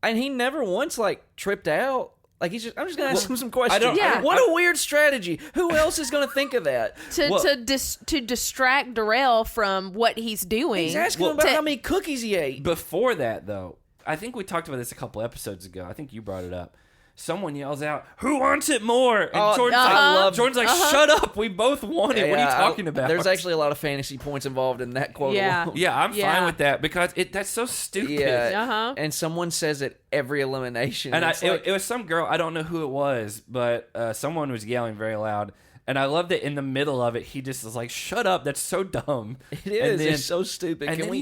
And he never once like tripped out. Like I'm just gonna ask him some questions. What a weird strategy. Who else is gonna think of that? To distract Darrell from what he's doing. He's asking him about how many cookies he ate. Before that, though, I think we talked about this a couple episodes ago. I think you brought it up. someone yells out, "Who wants it more?" And Jordyn's like, "Shut up! We both want it. What are you talking about?" There's actually a lot of fantasy points involved in that quote. Yeah. alone. Yeah, I'm fine with that because that's so stupid. Yeah. And someone says it every elimination. And it was some girl, I don't know who it was, but someone was yelling very loud. And I loved it in the middle of it. He just was like, "Shut up! That's so dumb." It is. It's so stupid. And then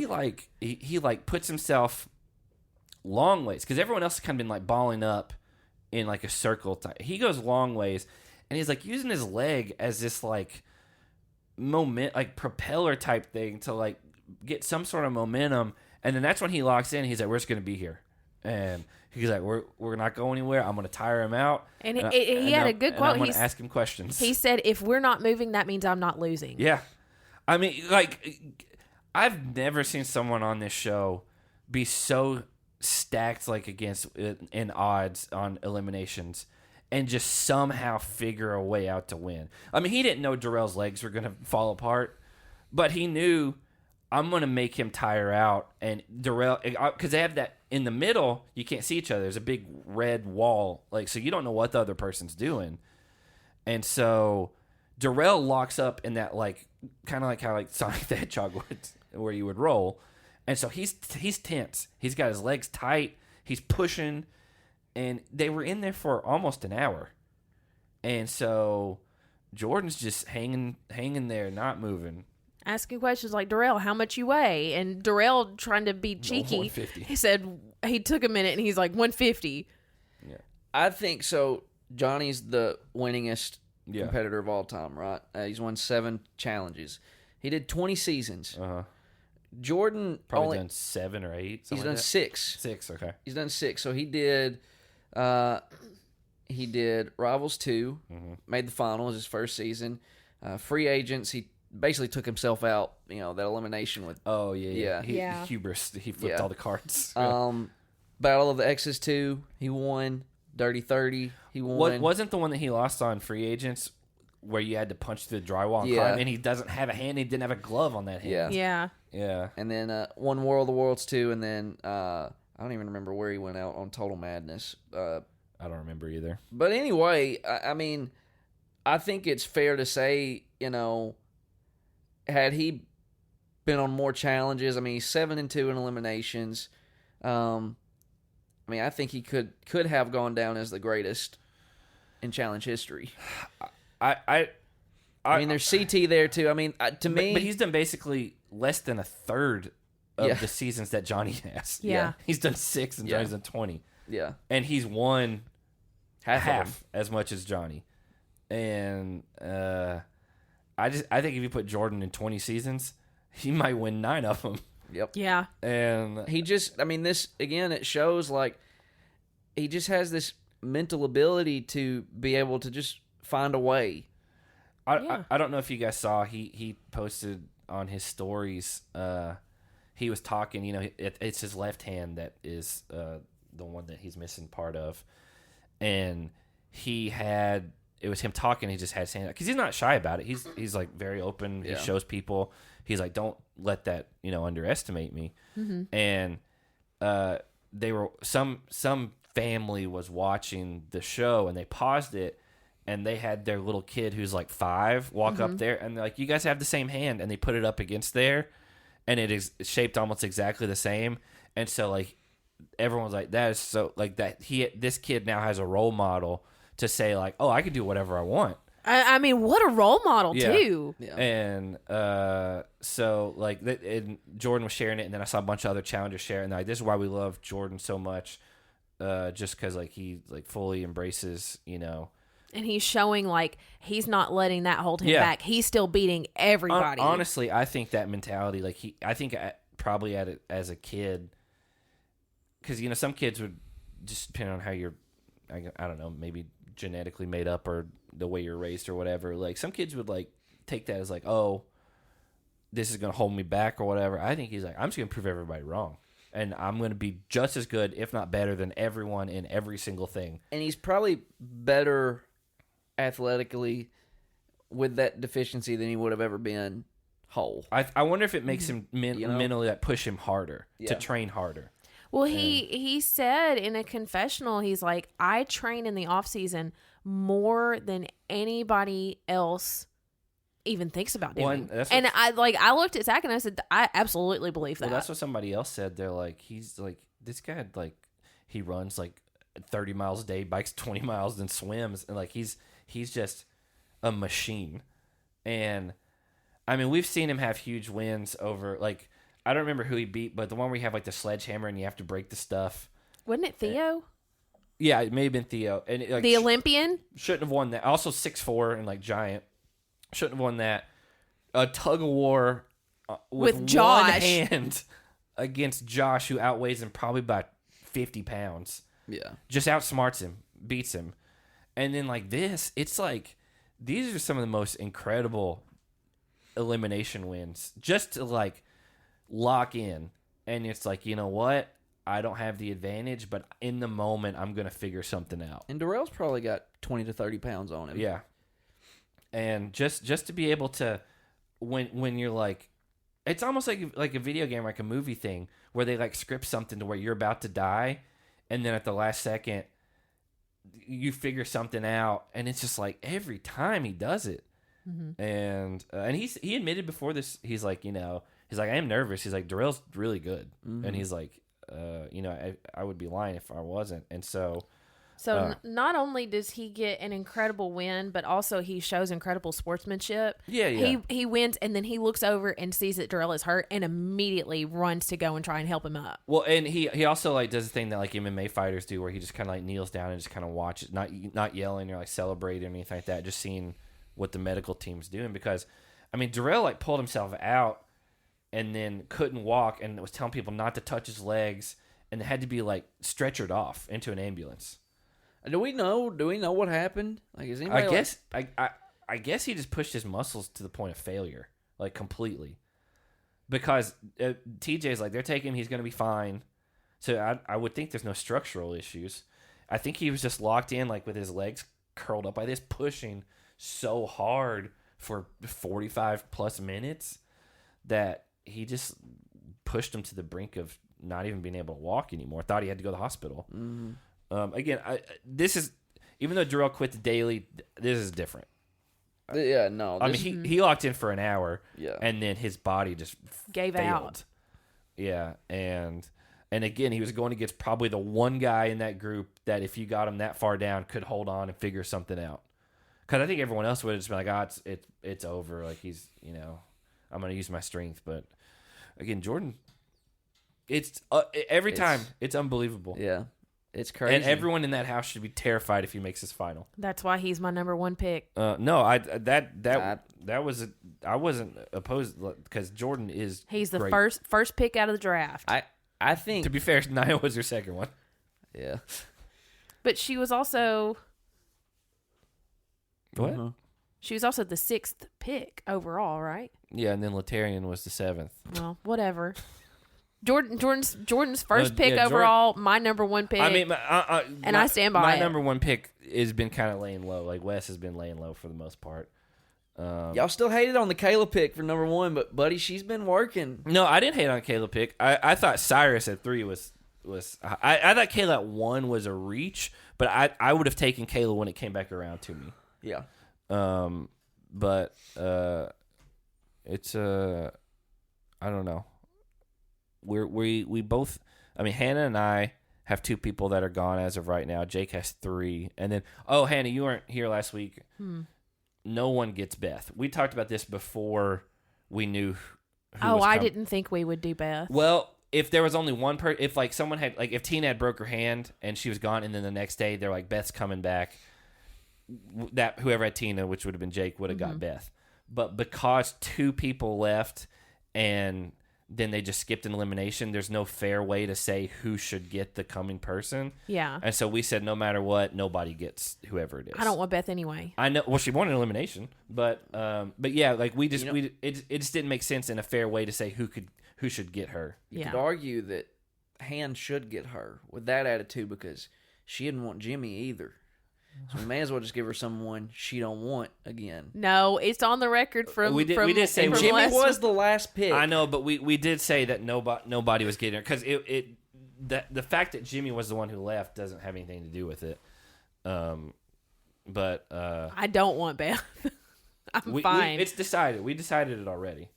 he puts himself long ways because everyone else has kind of been like balling up in like a circle type. He goes long ways, and he's like using his leg as this like propeller type thing to like get some sort of momentum. And then that's when he locks in. He's like, "We're just gonna be here," and he's like, "We're not going anywhere. I'm gonna tire him out." And he had a good quote. I'm gonna ask him questions. He said, "If we're not moving, that means I'm not losing." Yeah, I mean, like, I've never seen someone on this show be so stacked like against in odds on eliminations and just somehow figure a way out to win. I mean, he didn't know Darrell's legs were going to fall apart, but he knew, I'm going to make him tire out. And Darrell, because they have that in the middle, you can't see each other. There's a big red wall, like, so you don't know what the other person's doing. And so Darrell locks up in that, like, kind of like how like Sonic the Hedgehog would, where you would roll. And so he's tense. He's got his legs tight. He's pushing. And they were in there for almost an hour. And so Jordyn's just hanging there, not moving. Asking questions like, "Darrell, how much you weigh?" And Darrell, trying to be cheeky, 150. he said he took a minute and he's like, 150. Yeah. I think so. Johnny's the winningest competitor of all time, right? He's won 7 challenges. He did 20 seasons. Uh-huh. Jordyn probably done 7 or 8. He's done 6. 6, okay. He's done 6. So he did Rivals 2, made the finals his first season. Free Agents, he basically took himself out, that elimination with. Oh, yeah. He Yeah. hubris. He flipped all the cards. Battle of the Exes 2, he won. Dirty 30, he won. Wasn't the one that he lost on Free Agents where you had to punch through the drywall and climb, and he doesn't have a hand, he didn't have a glove on that hand. Yeah. And then won War of the Worlds 2, and then I don't even remember where he went out on Total Madness. I don't remember either. But anyway, I mean, I think it's fair to say, had he been on more challenges, I mean, he's 7-2 in eliminations. I mean, I think he could have gone down as the greatest in challenge history. I mean, there's CT there too. I mean, to me, but he's done basically less than a third of the seasons that Johnny has. Yeah. He's done 6 and Johnny's done 20. Yeah, and he's won half as much as Johnny. And I think if you put Jordyn in 20 seasons, he might win 9 of them. Yep. Yeah. And he just, I mean, this again, it shows like he just has this mental ability to be able to just find a way. I don't know if you guys saw, he posted on his stories, he was talking, it's his left hand that is the one that he's missing part of. And it was him talking, he just had his hand out. Because he's not shy about it. He's like very open. He shows people. He's like, don't let that, underestimate me. Mm-hmm. And they were, some family was watching the show and they paused it. And they had their little kid who's like 5 walk up there, and they're like, "You guys have the same hand," and they put it up against there, and it is shaped almost exactly the same. And so like everyone's like, "That is so like that." This kid now has a role model to say like, "Oh, I can do whatever I want." I mean, what a role model too. Yeah. And so like, and Jordyn was sharing it, and then I saw a bunch of other challengers share it, and like, this is why we love Jordyn so much, just because like he like fully embraces, And he's showing like he's not letting that hold him back. He's still beating everybody. Honestly, I think that mentality, like I think probably at it as a kid, because some kids would just depending on how you're, I don't know, maybe genetically made up or the way you're raised or whatever. Like some kids would like take that as like, oh, this is gonna hold me back or whatever. I think he's like, I'm just gonna prove everybody wrong. And I'm going to be just as good, if not better, than everyone in every single thing. And he's probably better athletically with that deficiency than he would have ever been whole. I wonder if it makes him mentally push him harder, to train harder. Well, he said in a confessional, he's like, I train in the off season more than anybody else even thinks about doing. And I looked at Zach and I said, I absolutely believe that. Well, that's what somebody else said. They're like, he's like, this guy, like, he runs like 30 miles a day, bikes 20 miles, and swims, and like he's just a machine. And I mean, we've seen him have huge wins over, like, I don't remember who he beat, but the one where you have like the sledgehammer and you have to break the stuff. Wasn't it Theo? Yeah, it may have been Theo. And it, like, the Olympian? Shouldn't have won that. Also 6'4" and like giant. Shouldn't have won that. A tug of war with Josh. One hand against Josh, who outweighs him probably by 50 pounds. Yeah. Just outsmarts him, beats him. And then like this, it's like, these are some of the most incredible elimination wins. Just to like lock in. And it's like, you know what? I don't have the advantage, but in the moment, I'm going to figure something out. And Darrell's probably got 20 to 30 pounds on him. Yeah. And just to be able to, when you're like, it's almost like a video game, like a movie thing, where they like script something to where you're about to die, and then at the last second, you figure something out, and it's just like every time he does it. Mm-hmm. And he admitted before this, he's like, I am nervous. He's like, Darrell's really good. Mm-hmm. And he's like, I would be lying if I wasn't. And so not only does he get an incredible win, but also he shows incredible sportsmanship. Yeah. He wins, and then he looks over and sees that Darrell is hurt and immediately runs to go and try and help him up. Well, and he also like does the thing that like MMA fighters do, where he just kind of like kneels down and just kind of watches, not yelling or like celebrating or anything like that, just seeing what the medical team's doing. Because I mean, Darrell like pulled himself out and then couldn't walk and was telling people not to touch his legs and had to be like stretchered off into an ambulance. Do we know what happened? Like, is anybody? I guess he just pushed his muscles to the point of failure, like completely. Because TJ's like, they're taking him, he's going to be fine. So I would think there's no structural issues. I think he was just locked in, like with his legs curled up like this, pushing so hard for 45 plus minutes that he just pushed him to the brink of not even being able to walk anymore. Thought he had to go to the hospital. Mm-hmm. Again, this is, even though Darrell quit the daily, this is different. Yeah, no. I mean, he locked in for an hour, yeah, and then his body just gave out. Yeah, and again, he was going against probably the one guy in that group that if you got him that far down, could hold on and figure something out. Because I think everyone else would have just been like, it's over. Like, he's, I'm going to use my strength. But again, Jordyn, it's every time, it's unbelievable. Yeah. It's crazy. And everyone in that house should be terrified if he makes his final. That's why he's my number one pick. No, I wasn't opposed because Jordyn is he's the great. first pick out of the draft. I think, to be fair, Nia was your second one. Yeah. But she was also what? Uh-huh. She was also the 6th pick overall, right? Yeah, and then Latarian was the 7th. Well, whatever. Jordyn's first pick overall, my number one pick. I mean, I stand by my it. number one pick has been kind of laying low. Like, Wes has been laying low for the most part. Y'all still hated on the Kayla pick for number one, but buddy, she's been working. No, I didn't hate on Kayla pick. I thought Cyrus at 3 was. I thought Kayla at 1 was a reach, but I would have taken Kayla when it came back around to me. Yeah. But it's I don't know. We both, I mean, Hannah and I have 2 people that are gone as of right now. Jake has 3. And then, Hannah, you weren't here last week. No one gets Beth. We talked about this before we knew who was I didn't think we would do Beth. Well, if there was only one person, if like someone had, like if Tina had broke her hand and she was gone, and then the next day they're like, Beth's coming back, that whoever had Tina, which would have been Jake, would have got Beth. But because 2 people left and then they just skipped an elimination, there's no fair way to say who should get the coming person. Yeah. And so we said, no matter what, nobody gets whoever it is. I don't want Beth anyway. I know. Well, she won an elimination, but yeah, like it just didn't make sense in a fair way to say who should get her. You could argue that Han should get her with that attitude because she didn't want Jimmy either. So we may as well just give her someone she don't want again. No, it's on the record from we did say Jimmy was the last pick. I know, but we did say that nobody was getting her because the fact that Jimmy was the one who left doesn't have anything to do with it. But I don't want Beth. I'm fine. It's decided. We decided it already.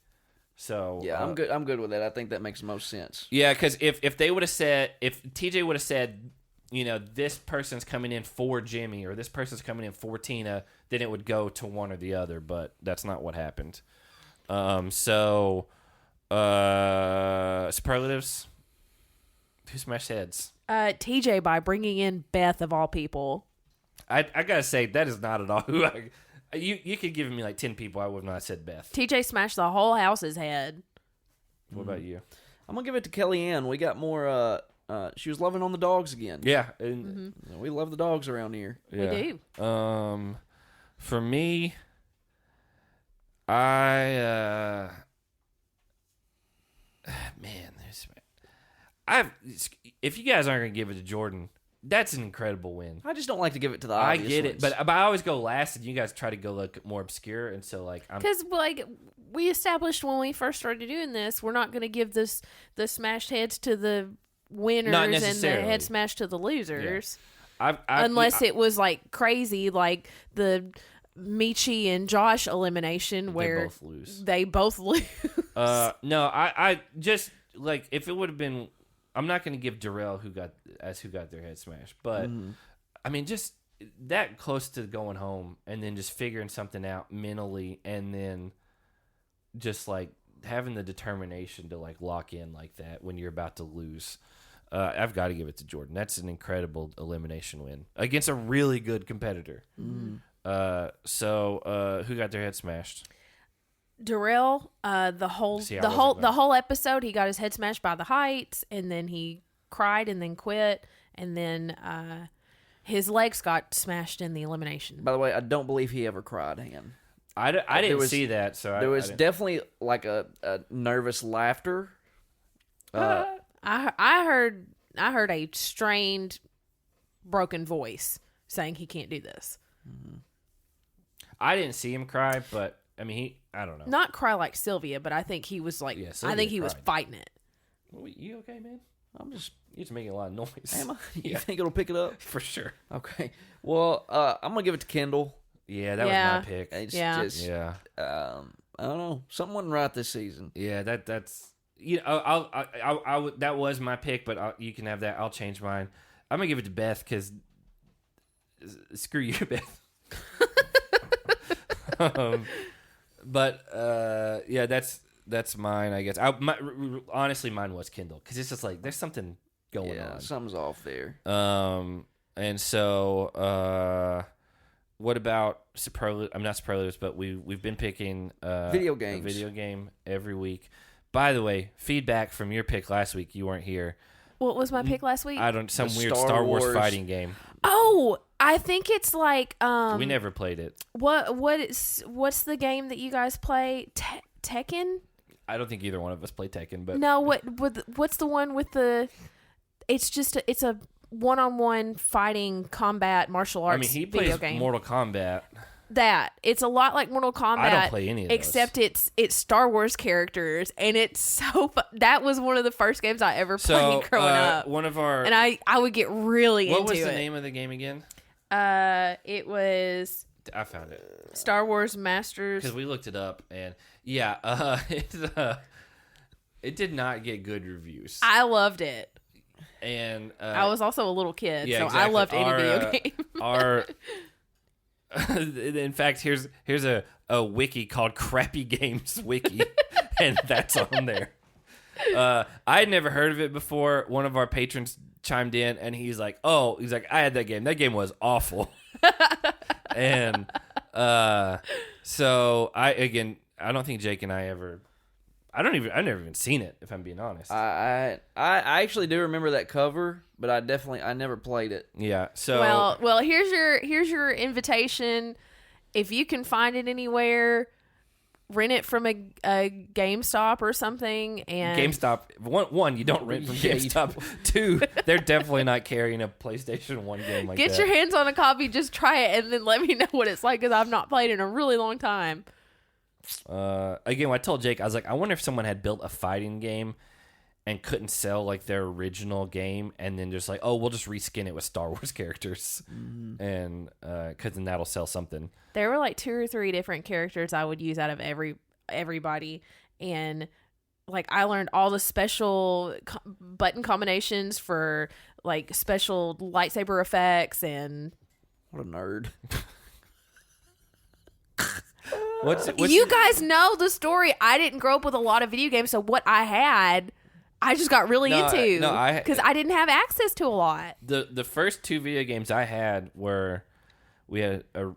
So yeah, I'm good. I'm good with that. I think that makes the most sense. Yeah, because if they would have said, if TJ would have said, this person's coming in for Jimmy or this person's coming in for Tina, then it would go to one or the other. But that's not what happened. Superlatives. Who smashed heads? TJ by bringing in Beth of all people. I gotta say that is not at all who you could give me like 10 people. I would not have said Beth. TJ smashed the whole house's head. What about you? I'm gonna give it to Kellyanne. We got more. She was loving on the dogs again. Yeah, we love the dogs around here. Yeah. We do. For me, I if you guys aren't gonna give it to Jordyn, that's an incredible win. I just don't like to give it to the I obvious get ones. it, but I always go last, and you guys try to go look more obscure, and so because we established when we first started doing this, we're not going to give the smashed heads to the winners and the head smash to the losers, unless it was like crazy, like the Michi and Josh elimination where they both lose. No, I just like if it would have been. I'm not going to give Darrell who got their head smashed, but I mean, just that close to going home and then just figuring something out mentally, and then just like having the determination to like lock in like that when you're about to lose. I've got to give it to Jordyn. That's an incredible elimination win against a really good competitor. So who got their head smashed? Darrell, the whole episode, he got his head smashed by the heights, and then he cried and then quit, and then his legs got smashed in the elimination. By the way, I don't believe he ever cried, Han. I didn't see that, so there was definitely like a nervous laughter. I heard a strained, broken voice saying he can't do this. I didn't see him cry, but I mean, I don't know. Not cry like Sylvia, but I think he was like, I think he was fighting it. Well, you okay, man? You're just making a lot of noise. Am I? You think it'll pick it up? For sure. Okay. Well, I'm going to give it to Kendall. Yeah, that was my pick. It's just, I don't know. Something wasn't right this season. Yeah, that's, I that was my pick, but you can have that. I'll change mine. I'm going to give it to Beth because screw you, Beth. But yeah, that's mine, I guess. Honestly, mine was Kendall because it's just like there's something going on. Something's off there. And so what about superlatives? I'm not superlatives, but we've been picking video games. A video game every week. By the way, feedback from your pick last week. You weren't here. What was my pick last week? Some weird Star Wars fighting game. Oh, I think it's like we never played it. What's the game that you guys play? Tekken? I don't think either one of us play Tekken, but no. What's the one with the? It's a one-on-one fighting combat martial arts. I mean, he video plays game. Mortal Kombat. It's a lot like Mortal Kombat. I don't play any of those. Except it's Star Wars characters, and it's so that was one of the first games I ever played growing up. One of our and I would get really into it. What was the name of the game again? It was. I found it. Star Wars Masters. Because we looked it up, and it did not get good reviews. I loved it. And I was also a little kid, so exactly. I loved any video game. In fact, here's a wiki called Crappy Games Wiki, and that's on there. I had never heard of it before. One of our patrons chimed in, and he's like, I had that game. That game was awful. And so I don't think Jake and I ever. I've never even seen it, if I'm being honest. I actually do remember that cover, but I never played it. Yeah. So well, here's your invitation. If you can find it anywhere, rent it from a GameStop or something. And GameStop, one, you don't rent from GameStop. Two, they're definitely not carrying a PlayStation 1 game like that. Get your hands on a copy, just try it, and then let me know what it's like, because I've not played in a really long time. Again, I told Jake, I was like, I wonder if someone had built a fighting game and couldn't sell like their original game, and then just like, oh, we'll just reskin it with Star Wars characters, and because then that'll sell something. There were like 2 or 3 different characters I would use out of everybody, and like I learned all the special button combinations for like special lightsaber effects, and what a nerd. You guys know the story. I didn't grow up with a lot of video games, so what I had, I just got really into because I didn't have access to a lot. The first 2 video games I had were, we had a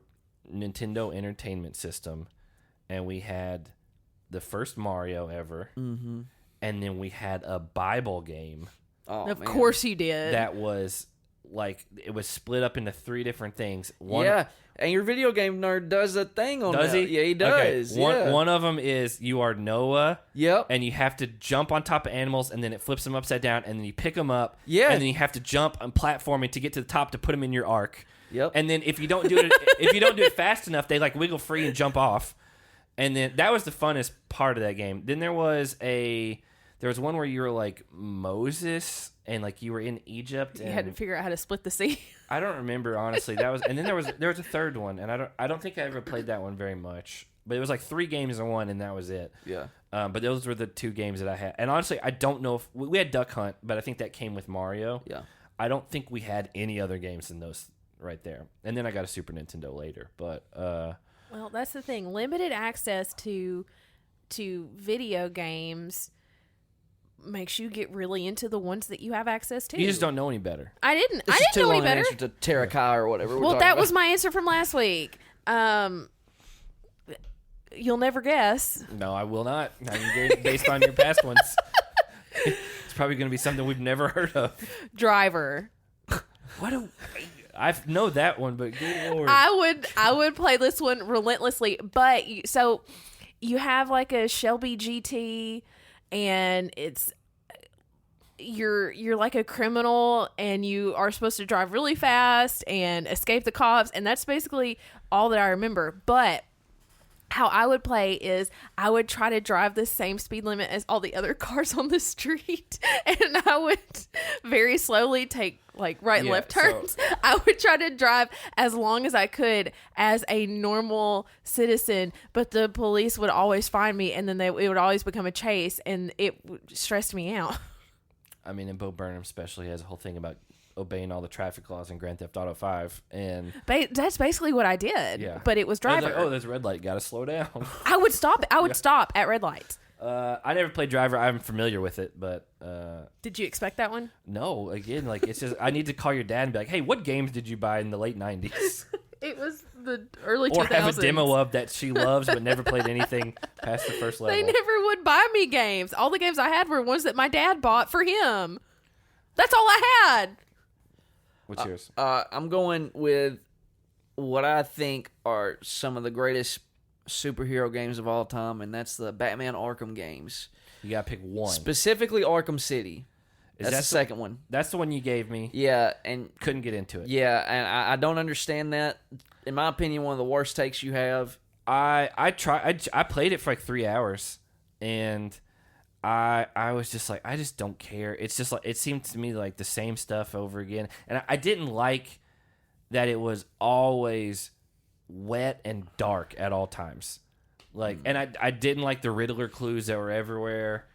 Nintendo Entertainment System, and we had the first Mario ever, and then we had a Bible game. Oh, of course you did. That was like, it was split up into 3 different things. And your video game nerd does a thing on that. Does he? Yeah, he does. Okay. One of them is you are Noah. Yep. And you have to jump on top of animals, and then it flips them upside down, and then you pick them up. Yeah. And then you have to jump on platforming to get to the top to put them in your ark. Yep. And then if you don't do it, fast enough, they like wiggle free and jump off. And then that was the funnest part of that game. Then there was one where you were like Moses, and like you were in Egypt. You had to figure out how to split the sea. I don't remember, honestly. And then there was a third one, and I don't think I ever played that one very much. But it was like 3 games in one, and that was it. Yeah. But those were the 2 games that I had. And honestly, I don't know if we had Duck Hunt, but I think that came with Mario. Yeah. I don't think we had any other games than those right there. And then I got a Super Nintendo later. But well, that's the thing. Limited access to video games makes you get really into the ones that you have access to. You just don't know any better. I didn't know any better. Answer to Terrakai or whatever. Well, that was my answer from last week. You'll never guess. No, I will not. I mean, based on your past ones, it's probably going to be something we've never heard of. Driver. I know that one, but good Lord. I would play this one relentlessly, but so you have like a Shelby GT, and it's you're like a criminal, and you are supposed to drive really fast and escape the cops, and that's basically all that I remember. But how I would play is I would try to drive the same speed limit as all the other cars on the street, and I would very slowly take like right and left turns. So I would try to drive as long as I could as a normal citizen, but the police would always find me, and then it would always become a chase, and it stressed me out. I mean, and Bo Burnham especially has a whole thing about obeying all the traffic laws in Grand Theft Auto 5, and that's basically what I did. Yeah. But it was Driver. Like, oh, there's a red light, gotta slow down. I would stop. Stop at red lights. I never played Driver. I'm familiar with it, but did you expect that one? No. Again, like it's just I need to call your dad and be like, "Hey, what games did you buy in the late '90s?" It was the early 2000s. Or have a demo of that she loves but never played anything past the first level. They never would buy me games. All the games I had were ones that my dad bought for him. That's all I had. What's yours? I'm going with what I think are some of the greatest superhero games of all time, and that's the Batman Arkham games. You gotta pick one. Specifically Arkham City. That's the second one. That's the one you gave me. Yeah, and couldn't get into it. Yeah, and I don't understand that. In my opinion, one of the worst takes you have. I played it for like 3 hours, and I was just like, I just don't care. It's just like, it seemed to me like the same stuff over again, and I didn't like that it was always wet and dark at all times. Like, and I didn't like the Riddler clues that were everywhere,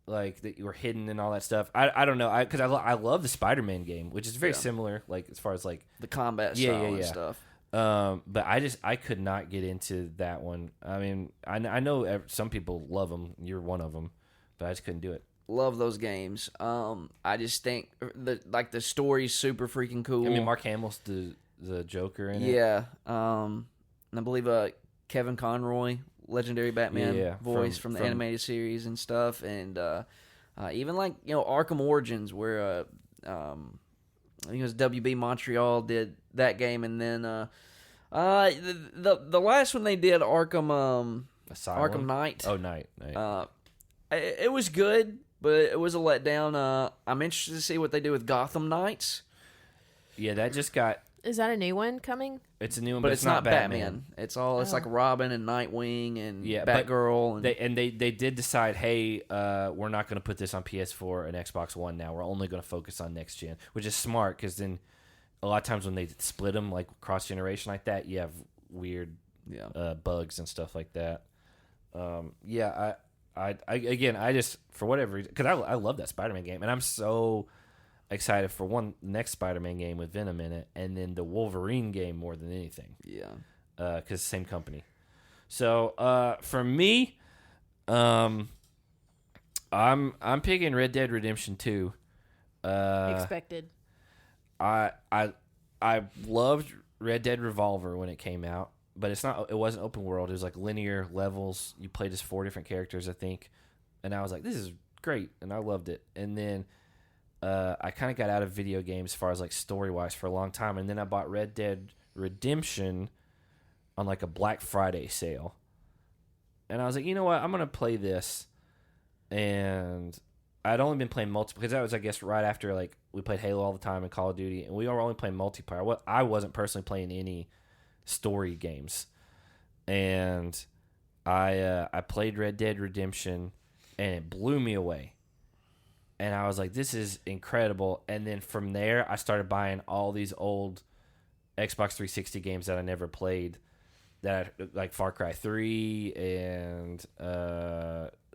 like that you were hidden and all that stuff. I don't know, because I love the Spider-Man game, which is very similar, like as far as like the combat style and stuff. But I could not get into that one. I mean, I know some people love them. You're one of them, but I just couldn't do it. Love those games. I just think the story's super freaking cool. I mean, Mark Hamill's the Joker in it. Yeah. And I believe Kevin Conroy, legendary Batman voice from the animated series and stuff, and even like Arkham Origins, where I think it was WB Montreal did that game, and then the last one they did, Arkham Knight. Oh, Knight. It was good, but it was a letdown. I'm interested to see what they do with Gotham Knights. Yeah, that just got Is that a new one coming? It's a new one, but it's not Batman. It's like Robin and Nightwing and Batgirl. They did decide, hey, we're not going to put this on PS4 and Xbox One now. We're only going to focus on next gen, which is smart because then a lot of times when they split them like cross generation like that, you have weird bugs and stuff like that. I just for whatever reason, because I love that Spider-Man game, and I'm so excited for one next Spider-Man game with Venom in it, and then the Wolverine game more than anything. Yeah, because same company. So for me, I'm picking Red Dead Redemption 2. Expected. I loved Red Dead Revolver when it came out, but it wasn't open world. It was like linear levels. You played as 4 different characters, I think, and I was like, this is great, and I loved it. And then I kind of got out of video games as far as like story wise for a long time, and then I bought Red Dead Redemption on like a Black Friday sale, and I was like, you know what, I'm gonna play this. And I'd only been playing multiplayer because that was, I guess, right after like we played Halo all the time and Call of Duty, and we were only playing multiplayer. I wasn't personally playing any story games, and I played Red Dead Redemption, and it blew me away. And I was like, this is incredible. And then from there, I started buying all these old Xbox 360 games that I never played, like Far Cry 3 and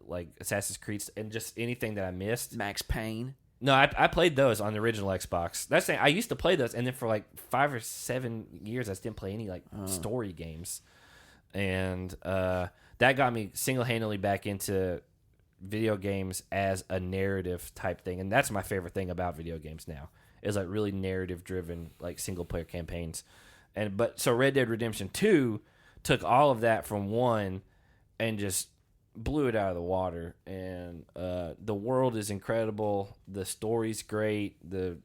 like Assassin's Creed and just anything that I missed. Max Payne. No, I played those on the original Xbox. That's saying I used to play those, and then for like 5 or 7 years, I just didn't play any like story games, and that got me single-handedly back into video games as a narrative type thing, and that's my favorite thing about video games now is like really narrative-driven like single-player campaigns, so Red Dead Redemption 2 took all of that from 1 and just blew it out of the water, and the world is incredible, the story's great, the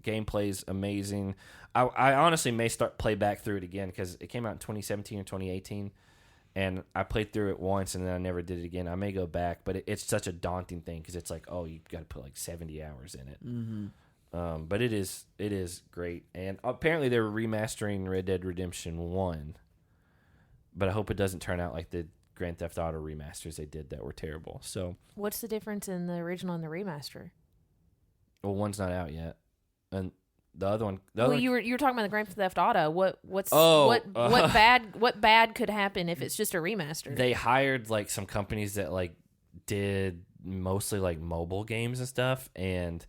gameplay's amazing. I honestly may play back through it again because it came out in 2017 or 2018, and I played through it once and then I never did it again. I may go back, but it's such a daunting thing because it's like, oh, you got to put like 70 hours in it. Mm-hmm. But it is great, and apparently they're remastering Red Dead Redemption 1, but I hope it doesn't turn out like the Grand Theft Auto remasters they did that were terrible. So what's the difference in the original and the remaster? Well, one's not out yet, and the other one. You were talking about the Grand Theft Auto. What bad could happen if it's just a remaster? They hired like some companies that like did mostly like mobile games and stuff, and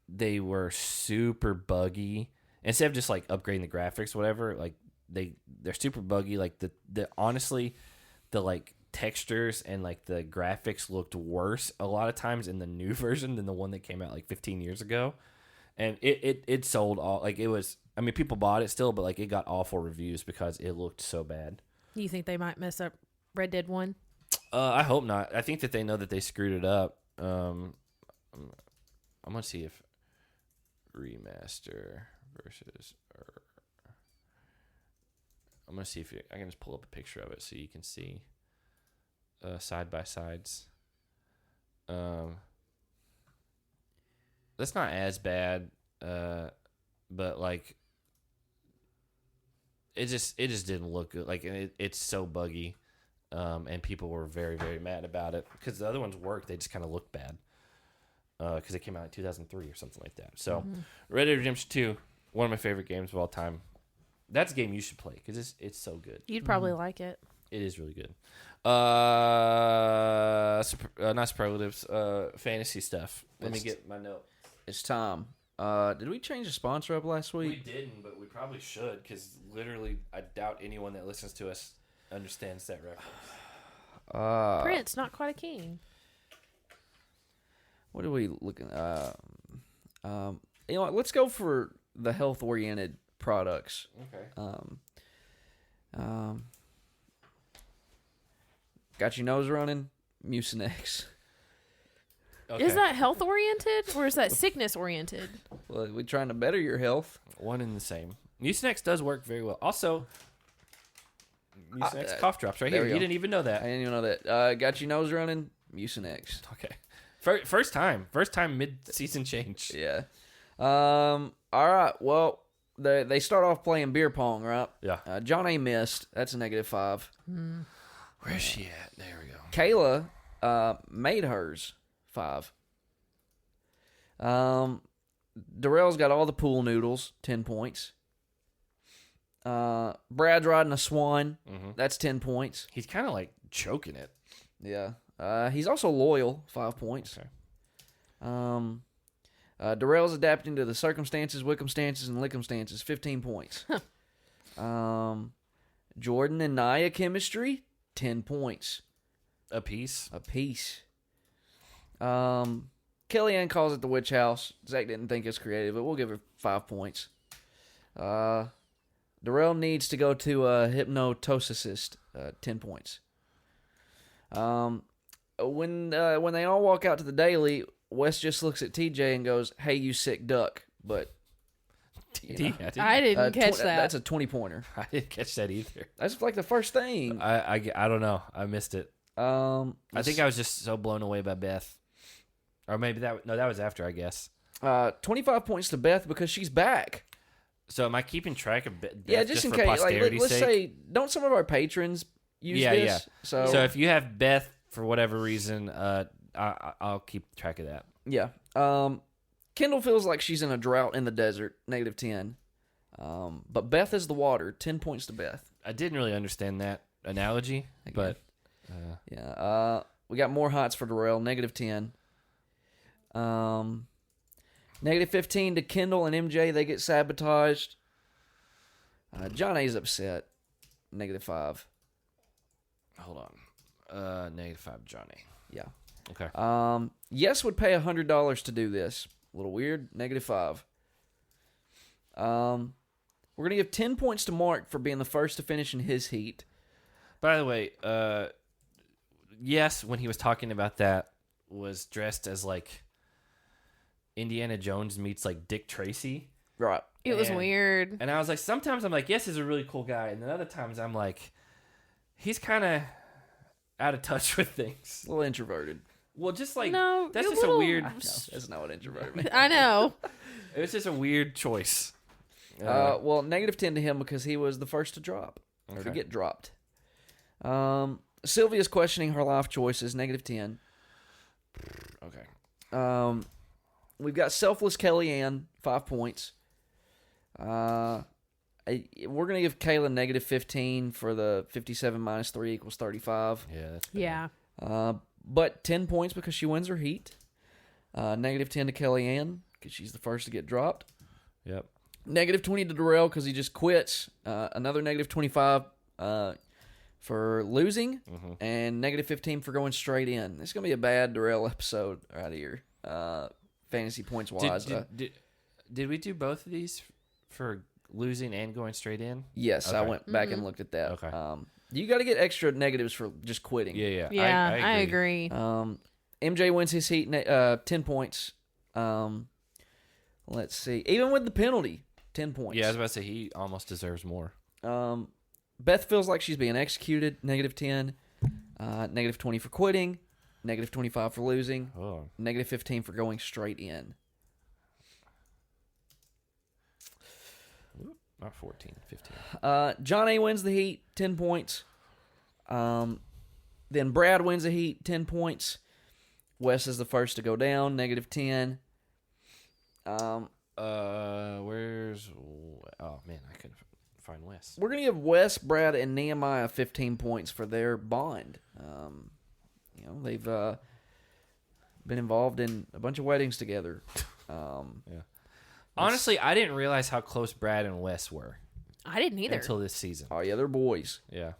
they were super buggy. Instead of just like upgrading the graphics, whatever, like they're super buggy. Like the honestly. The like textures and like the graphics looked worse a lot of times in the new version than the one that came out like 15 years ago, and it sold all like it was. I mean, people bought it still, but like it got awful reviews because it looked so bad. You think they might mess up Red Dead 1? I hope not. I think that they know that they screwed it up. I'm gonna see if remaster versus. I'm going to see if I can just pull up a picture of it so you can see side by sides. That's not as bad, but like it just didn't look good. Like it's so buggy, and people were very, very mad about it because the other ones worked. They just kind of looked bad because it came out in 2003 or something like that. So Red Dead Redemption 2, one of my favorite games of all time. That's a game you should play because it's so good. You'd probably like it. It is really good. Not superlatives. Fantasy stuff. Let me get my note. It's time. Did we change the sponsor up last week? We didn't, but we probably should because literally I doubt anyone that listens to us understands that reference. Prince, not quite a king. What are we looking at? You know what? Let's go for the health-oriented products. Okay. Got your nose running? Mucinex. Okay. Is that health oriented or is that sickness oriented? Well, we're trying to better your health. One and the same. Mucinex does work very well. Also, Mucinex cough drops right here. You didn't even know that. I didn't even know that. Got your nose running? Mucinex. Okay. First time mid-season change. Yeah. All right. Well, they start off playing beer pong, right? Yeah. John A missed. That's a -5. Where's she at? There we go. Kayla made hers 5. Darrell's got all the pool noodles, 10 points. Brad's riding a swan. That's 10 points. He's kind of like choking it. Yeah. He's also loyal, 5 points. Okay. Darrell's adapting to the circumstances, Wickumstances, and Lickumstances, 15 points. Jordyn and Nia chemistry, 10 points. A piece. Kellyanne calls it the witch house. Zach didn't think it's creative, but we'll give her 5 points. Darrell needs to go to a hypnotosist, 10 points. When they all walk out to the daily, Wes just looks at TJ and goes, "Hey, you sick duck." But I didn't catch that. That's a 20-pointer. I didn't catch that either. That's like the first thing. I don't know. I missed it. I think I was just so blown away by Beth. Or maybe that was after, I guess. 25 points to Beth because she's back. So am I keeping track of Beth? Yeah, just in for case. posterity's Let's sake? say, don't some of our patrons use this? Yeah. So if you have Beth for whatever reason, I'll keep track of that. Yeah. Kendall feels like she's in a drought in the desert, -10. But Beth is the water, 10 points to Beth. I didn't really understand that analogy, but yeah. We got more hots for Darrell, -10. -15 to Kendall and MJ. They get sabotaged. John A's upset. -5. Hold on. -5 Johnny. Yeah. Okay. Yes would pay $100 to do this. A little weird. -5. We're gonna give 10 points to Mark for being the first to finish in his heat. By the way, yes, when he was talking about that, was dressed as like Indiana Jones meets like Dick Tracy. Right. It was weird. And I was like, sometimes I'm like, yes, he's a really cool guy, and then other times I'm like, he's kind of out of touch with things. A little introverted. Well, just like No, that's you're just a weird. No, that's not what introverted means. I know. It was just a weird choice. Well, -10 to him because he was the first to drop or to get dropped. Sylvia's questioning her life choices. -10. Okay. We've got selfless Kellyanne, 5 points. We're gonna give Kayla -15 for the 57 - 3 = 35. Yeah, that's bad. Yeah. But 10 points because she wins her heat. -10 to Kellyanne because she's the first to get dropped. Yep. -20 to Darrell because he just quits. Another -25 for losing. And -15 for going straight in. It's going to be a bad Darrell episode right here. Fantasy points wise. Did we do both of these for losing and going straight in? Yes, Okay. I went back and looked at that. Okay. You got to get extra negatives for just quitting. Yeah. Yeah, I agree. MJ wins his heat, 10 points. Let's see. Even with the penalty, 10 points. Yeah, I was about to say he almost deserves more. Beth feels like she's being executed, -10. -20 for quitting. -25 for losing. Oh. -15 for going straight in. Not 14, 15. John A wins the heat, 10 points. Then Brad wins the heat, 10 points. Wes is the first to go down, -10. Where's... Oh, man, I couldn't find Wes. We're going to give Wes, Brad, and Nehemiah 15 points for their bond. They've been involved in a bunch of weddings together. Yeah. Honestly, I didn't realize how close Brad and Wes were. I didn't either. Until this season. Oh, yeah, they're boys. Yeah.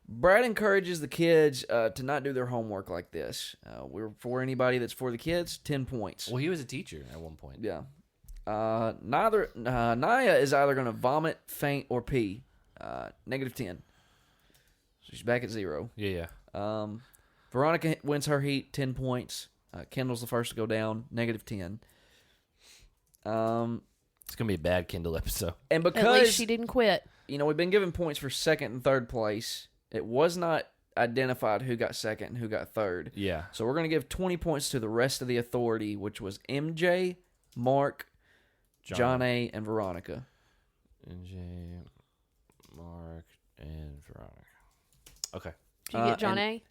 Brad encourages the kids to not do their homework like this. We're for anybody that's for the kids, 10 points. Well, he was a teacher at one point. Yeah. Nia is either going to vomit, faint, or pee. -10. She's back at 0. Yeah. Veronica wins her heat, 10 points. Kendall's the first to go down, -10. It's going to be a bad Kindle episode. And because At least she didn't quit. we've been given points for second and third place. It was not identified who got second and who got third. Yeah. So we're going to give 20 points to the rest of the authority, which was MJ, Mark, John A, and Veronica. NJ, Mark, and Veronica. Okay. Did you get John A?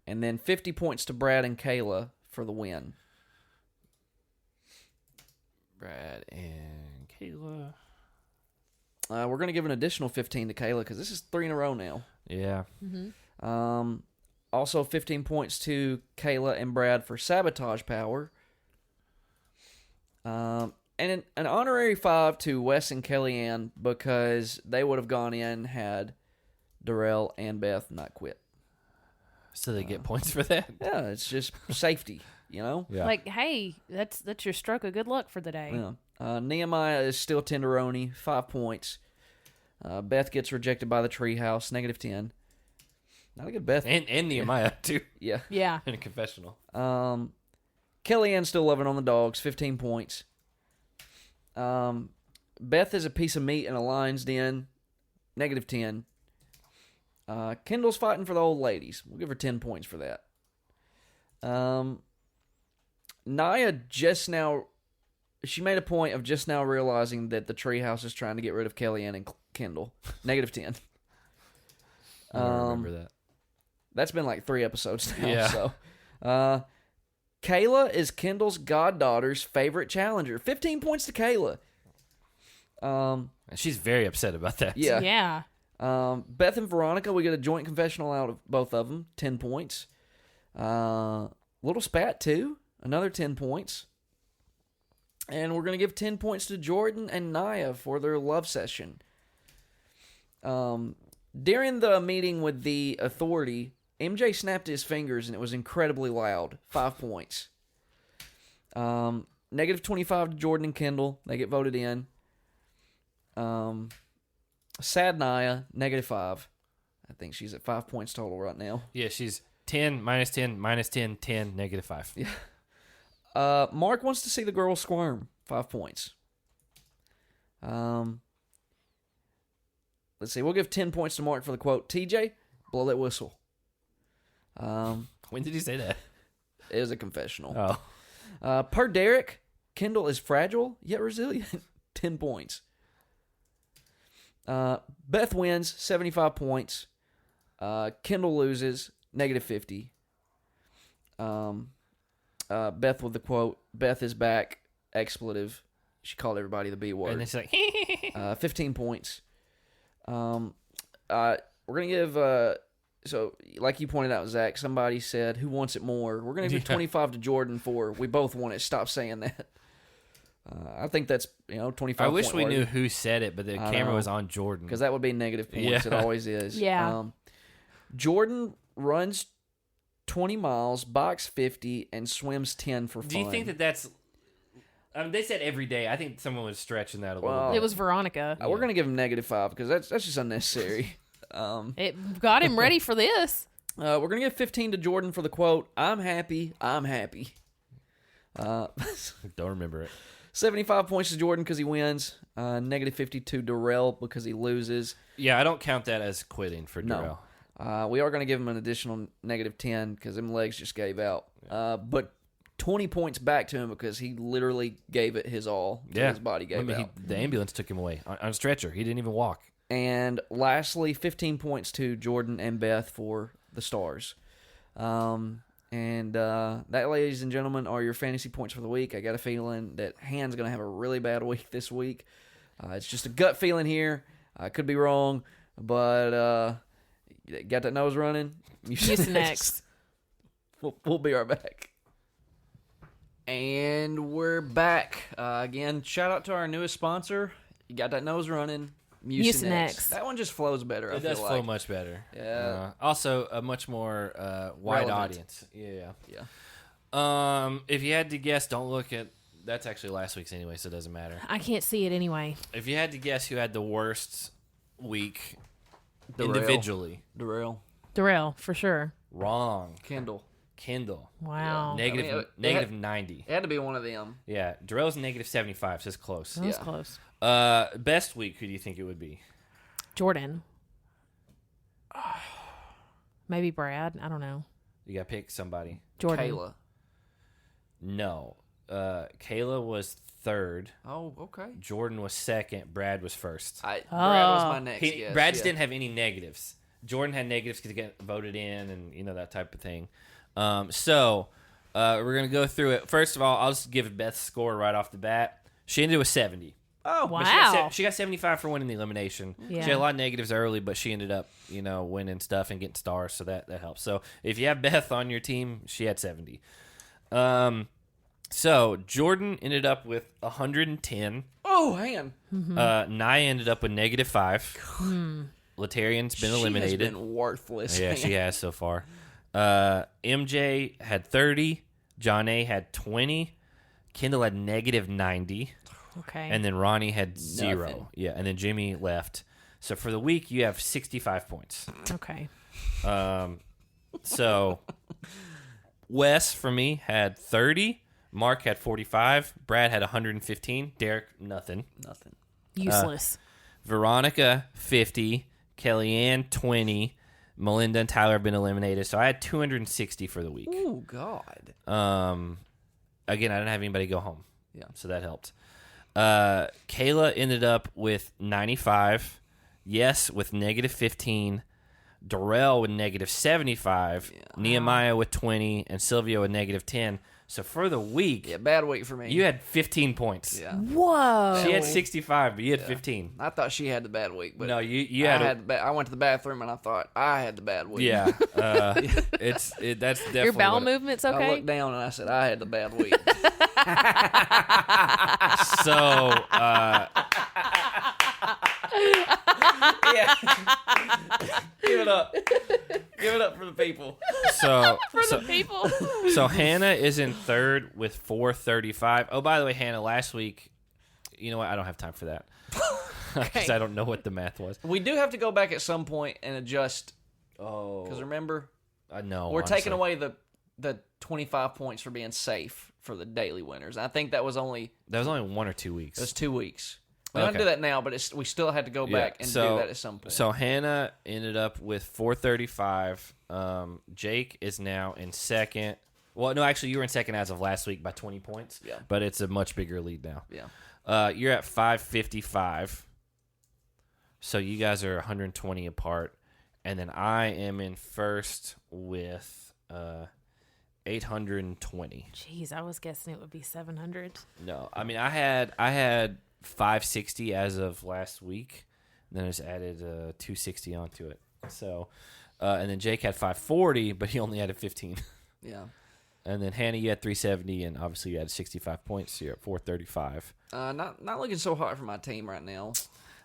And then 50 points to Brad and Kayla for the win. Brad and Kayla. We're going to give an additional 15 to Kayla because this is 3 in a row now. Yeah. Also 15 points to Kayla and Brad for sabotage power. And an honorary 5 to Wes and Kellyanne because they would have gone in had Darrell and Beth not quit. So they get points for that? Yeah, it's just safety, you know? Yeah. Like, hey, that's your stroke of good luck for the day. Yeah. Nehemiah is still tenderoni, 5 points. Beth gets rejected by the treehouse, -10. Not a good Beth. And Nehemiah, too. Yeah. Yeah. In a confessional. Kellyanne still loving on the dogs, 15 points. Beth is a piece of meat in a lion's den, -10. Kendall's fighting for the old ladies. We'll give her 10 points for that. Nia just now, she made a point of just now realizing that the treehouse is trying to get rid of Kellyanne and Kendall. -10. I don't remember that. That's been like 3 episodes now. Yeah. So, Kayla is Kendall's goddaughter's favorite challenger. 15 points to Kayla. She's very upset about that. Yeah. Yeah. Beth and Veronica, we get a joint confessional out of both of them, 10 points. Little Spat, too, another 10 points. And we're going to give 10 points to Jordyn and Nia for their love session. During the meeting with the authority, MJ snapped his fingers and it was incredibly loud. 5 points. -25 to Jordyn and Kendall. They get voted in. Sad Nia, -5. I think she's at 5 points total right now. Yeah, she's 10, -10, -10, 10, -5. Yeah. Mark wants to see the girl squirm. 5 points. Let's see. We'll give 10 points to Mark for the quote. TJ, blow that whistle. When did he say that? It was a confessional. Oh. Per Derek, Kendall is fragile yet resilient. 10 points. Beth wins, 75 points. Kendall loses, -50. Beth with the quote, Beth is back, expletive. She called everybody the B word. And it's like, 15 points. We're going to give, so like you pointed out, Zach, somebody said, who wants it more? We're going to give 25 to Jordyn for, we both want it. Stop saying that. I think that's, 25 I wish point we worthy. knew who said it, but the camera was on Jordyn. Because that would be negative points. Yeah. It always is. Yeah. Jordyn runs 20 miles, box 50, and swims 10 for fun. Do you think that that's... I mean, they said every day. I think someone was stretching that a little Well, bit. It was Veronica. We're going to give him -5 because that's just unnecessary. It got him ready for this. We're going to give 15 to Jordyn for the quote, I'm happy, I'm happy. Don't remember it. 75 points to Jordyn because he wins. -50 to Darrell because he loses. Yeah, I don't count that as quitting for Darrell. We are going to give him an additional -10 because them legs just gave out. But 20 points back to him because he literally gave it his all. His body gave out. The ambulance took him away on a stretcher. He didn't even walk. And lastly, 15 points to Jordyn and Beth for the stars. And that, ladies and gentlemen, are your fantasy points for the week. I got a feeling that Han's going to have a really bad week this week. It's just a gut feeling here. I could be wrong, but got that nose running? Mucinex. We'll be right back. And we're back. Again, shout out to our newest sponsor. You got that nose running? Mucinex. That one just flows better. It does flow much better. Yeah. Also, a much more wide Relevant. audience. Yeah. If you had to guess, don't look at... That's actually last week's anyway, so it doesn't matter. I can't see it anyway. If you had to guess who had the worst week Darrell. individually. Darrell, for sure. Wrong. Kendall. Wow. Yeah. Negative 90. It had to be one of them. Yeah. Darrell's -75, so it's close. That was close. Best week, who do you think it would be? Jordyn. Maybe Brad. I don't know. You got to pick somebody. Jordyn. Kayla. No. Kayla was third. Oh, okay. Jordyn was second. Brad was first. Brad was my next guess. Brad's didn't have any negatives. Jordyn had negatives because he got voted in and, that type of thing. So we're going to go through it. First of all, I'll just give Beth's score right off the bat. She ended with 70. Oh, wow. She got 75 for winning the elimination. Yeah. She had a lot of negatives early, but she ended up, winning stuff and getting stars, so that helps. So if you have Beth on your team, she had 70. So Jordyn ended up with 110. Oh, hang on. Nia ended up with -5. Latarian's been eliminated. She has been worthless. Yeah, she has so far. MJ had 30. Jonna had 20. Kendall had -90. Okay. And then Ronnie had 0. Nothing. Yeah, and then Jimmy left. So for the week, you have 65 points. Okay. So Wes, for me, had 30. Mark had 45. Brad had 115. Derek, nothing. Useless. Veronica, 50. Kellyanne, 20. Melinda and Tyler have been eliminated. So I had 260 for the week. Oh, God. Again, I didn't have anybody go home. Yeah. So that helped. Kayla ended up with 95. Yes, with -15. Darrell with -75. Yeah. Nehemiah with 20. And Sylvia with -10. So for the week, Yeah, bad week for me. you had 15 points. Yeah. Whoa. She had 65, but you had 15. I thought she had the bad week, but No, you had. I went to the bathroom and I thought I had the bad week. Yeah, that's definitely Your bowel what movements I okay? looked down and I said I had the bad week. So, Yeah. Give it up. Give it up for the people. so The people. So Hannah is in third with 435. Oh, by the way, Hannah, last week, you know what? I don't have time for that because I don't know what the math was. We do have to go back at some point and adjust. Oh, Because remember, no, we're taking honestly. away the 25 points for being safe for the daily winners. I think that was only 1 or 2 weeks. it was 2 weeks. We don't do that now, but we still had to go back and do that at some point. So Hannah ended up with 435. Jake is now in second. Well, no, actually, you were in second as of last week by 20 points. Yeah. But it's a much bigger lead now. Yeah. You're at 555. So you guys are 120 apart. And then I am in first with 820. Jeez, I was guessing it would be 700. No, I mean, I had 560 as of last week. Then I just added 260 onto it. So, and then Jake had 540, but he only added 15. Yeah. And then Hannah, you had 370, and obviously you had 65 points. So you're at 435. Not looking so hot for my team right now.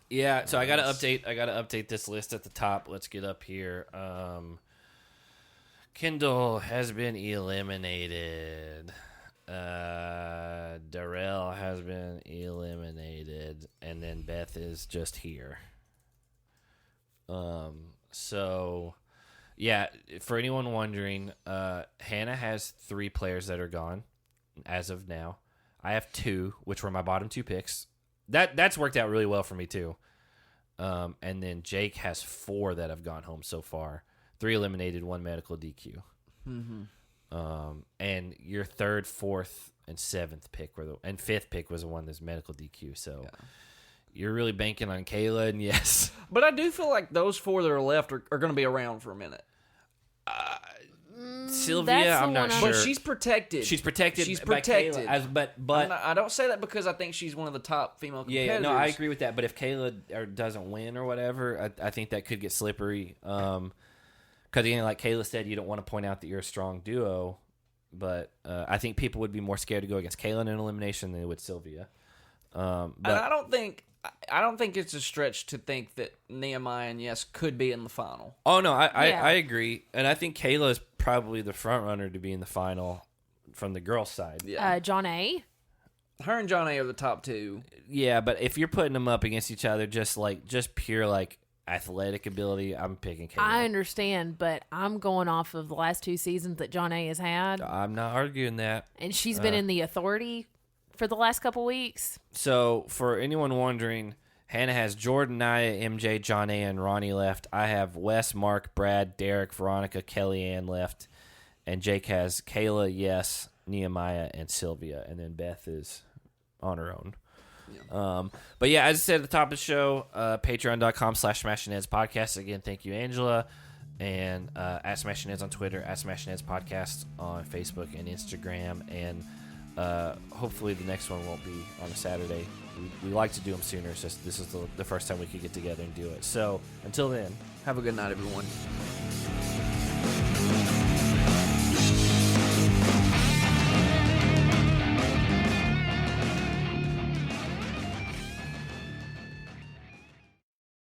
Yeah, so I gotta update this list at the top. Let's get up here. Kendall has been eliminated. Darrell has been eliminated, and then Beth is just here. So yeah, for anyone wondering, Hannah has 3 players that are gone as of now. I have 2, which were my bottom 2 picks. That's worked out really well for me too. And then Jake has 4 that have gone home so far. 3 eliminated, 1 medical DQ. Mm-hmm. And your 3rd, 4th, and 7th pick and 5th pick was the one that's medical DQ. So you're really banking on Kayla, and yes. But I do feel like those 4 that are left are going to be around for a minute. Sylvia, I'm not sure. But she's protected. She's protected. She's by protected. Kayla, but I don't say that because I think she's one of the top female competitors. yeah, no, I agree with that. But if Kayla doesn't win or whatever, I think that could get slippery. Because again, like Kayla said, you don't want to point out that you're a strong duo. But I think people would be more scared to go against Kayla in an elimination than they would Sylvia. But And I don't think it's a stretch to think that Nehemiah and Yes could be in the final. oh no, I Yeah. agree, and I think Kayla is probably the front runner to be in the final from the girls' side. Yeah, John A. her and John A are the top 2. Yeah, but if you're putting them up against each other, just pure athletic ability, I'm picking Kayla. I understand, but I'm going off of the last 2 seasons that John A has had, I'm not arguing that. and she's been in the authority for the last couple weeks. So, for anyone wondering, Hannah has Jordyn, Nia, MJ, John A, and Ronnie left. I have Wes, Mark, Brad, Derek, Veronica, Kellyanne left. And Jake has Kayla, Yes, Nehemiah, and Sylvia, and then Beth is on her own. Yeah. But yeah, as I said at the top of the show, patreon.com/SmashingHeads podcast. Again, thank you, Angela. And at Smashing Heads on Twitter, at Smashing Heads Podcast on Facebook and Instagram. And hopefully the next one won't be on a Saturday. We like to do them sooner. It's just this is the first time we could get together and do it. So until then, have a good night, everyone.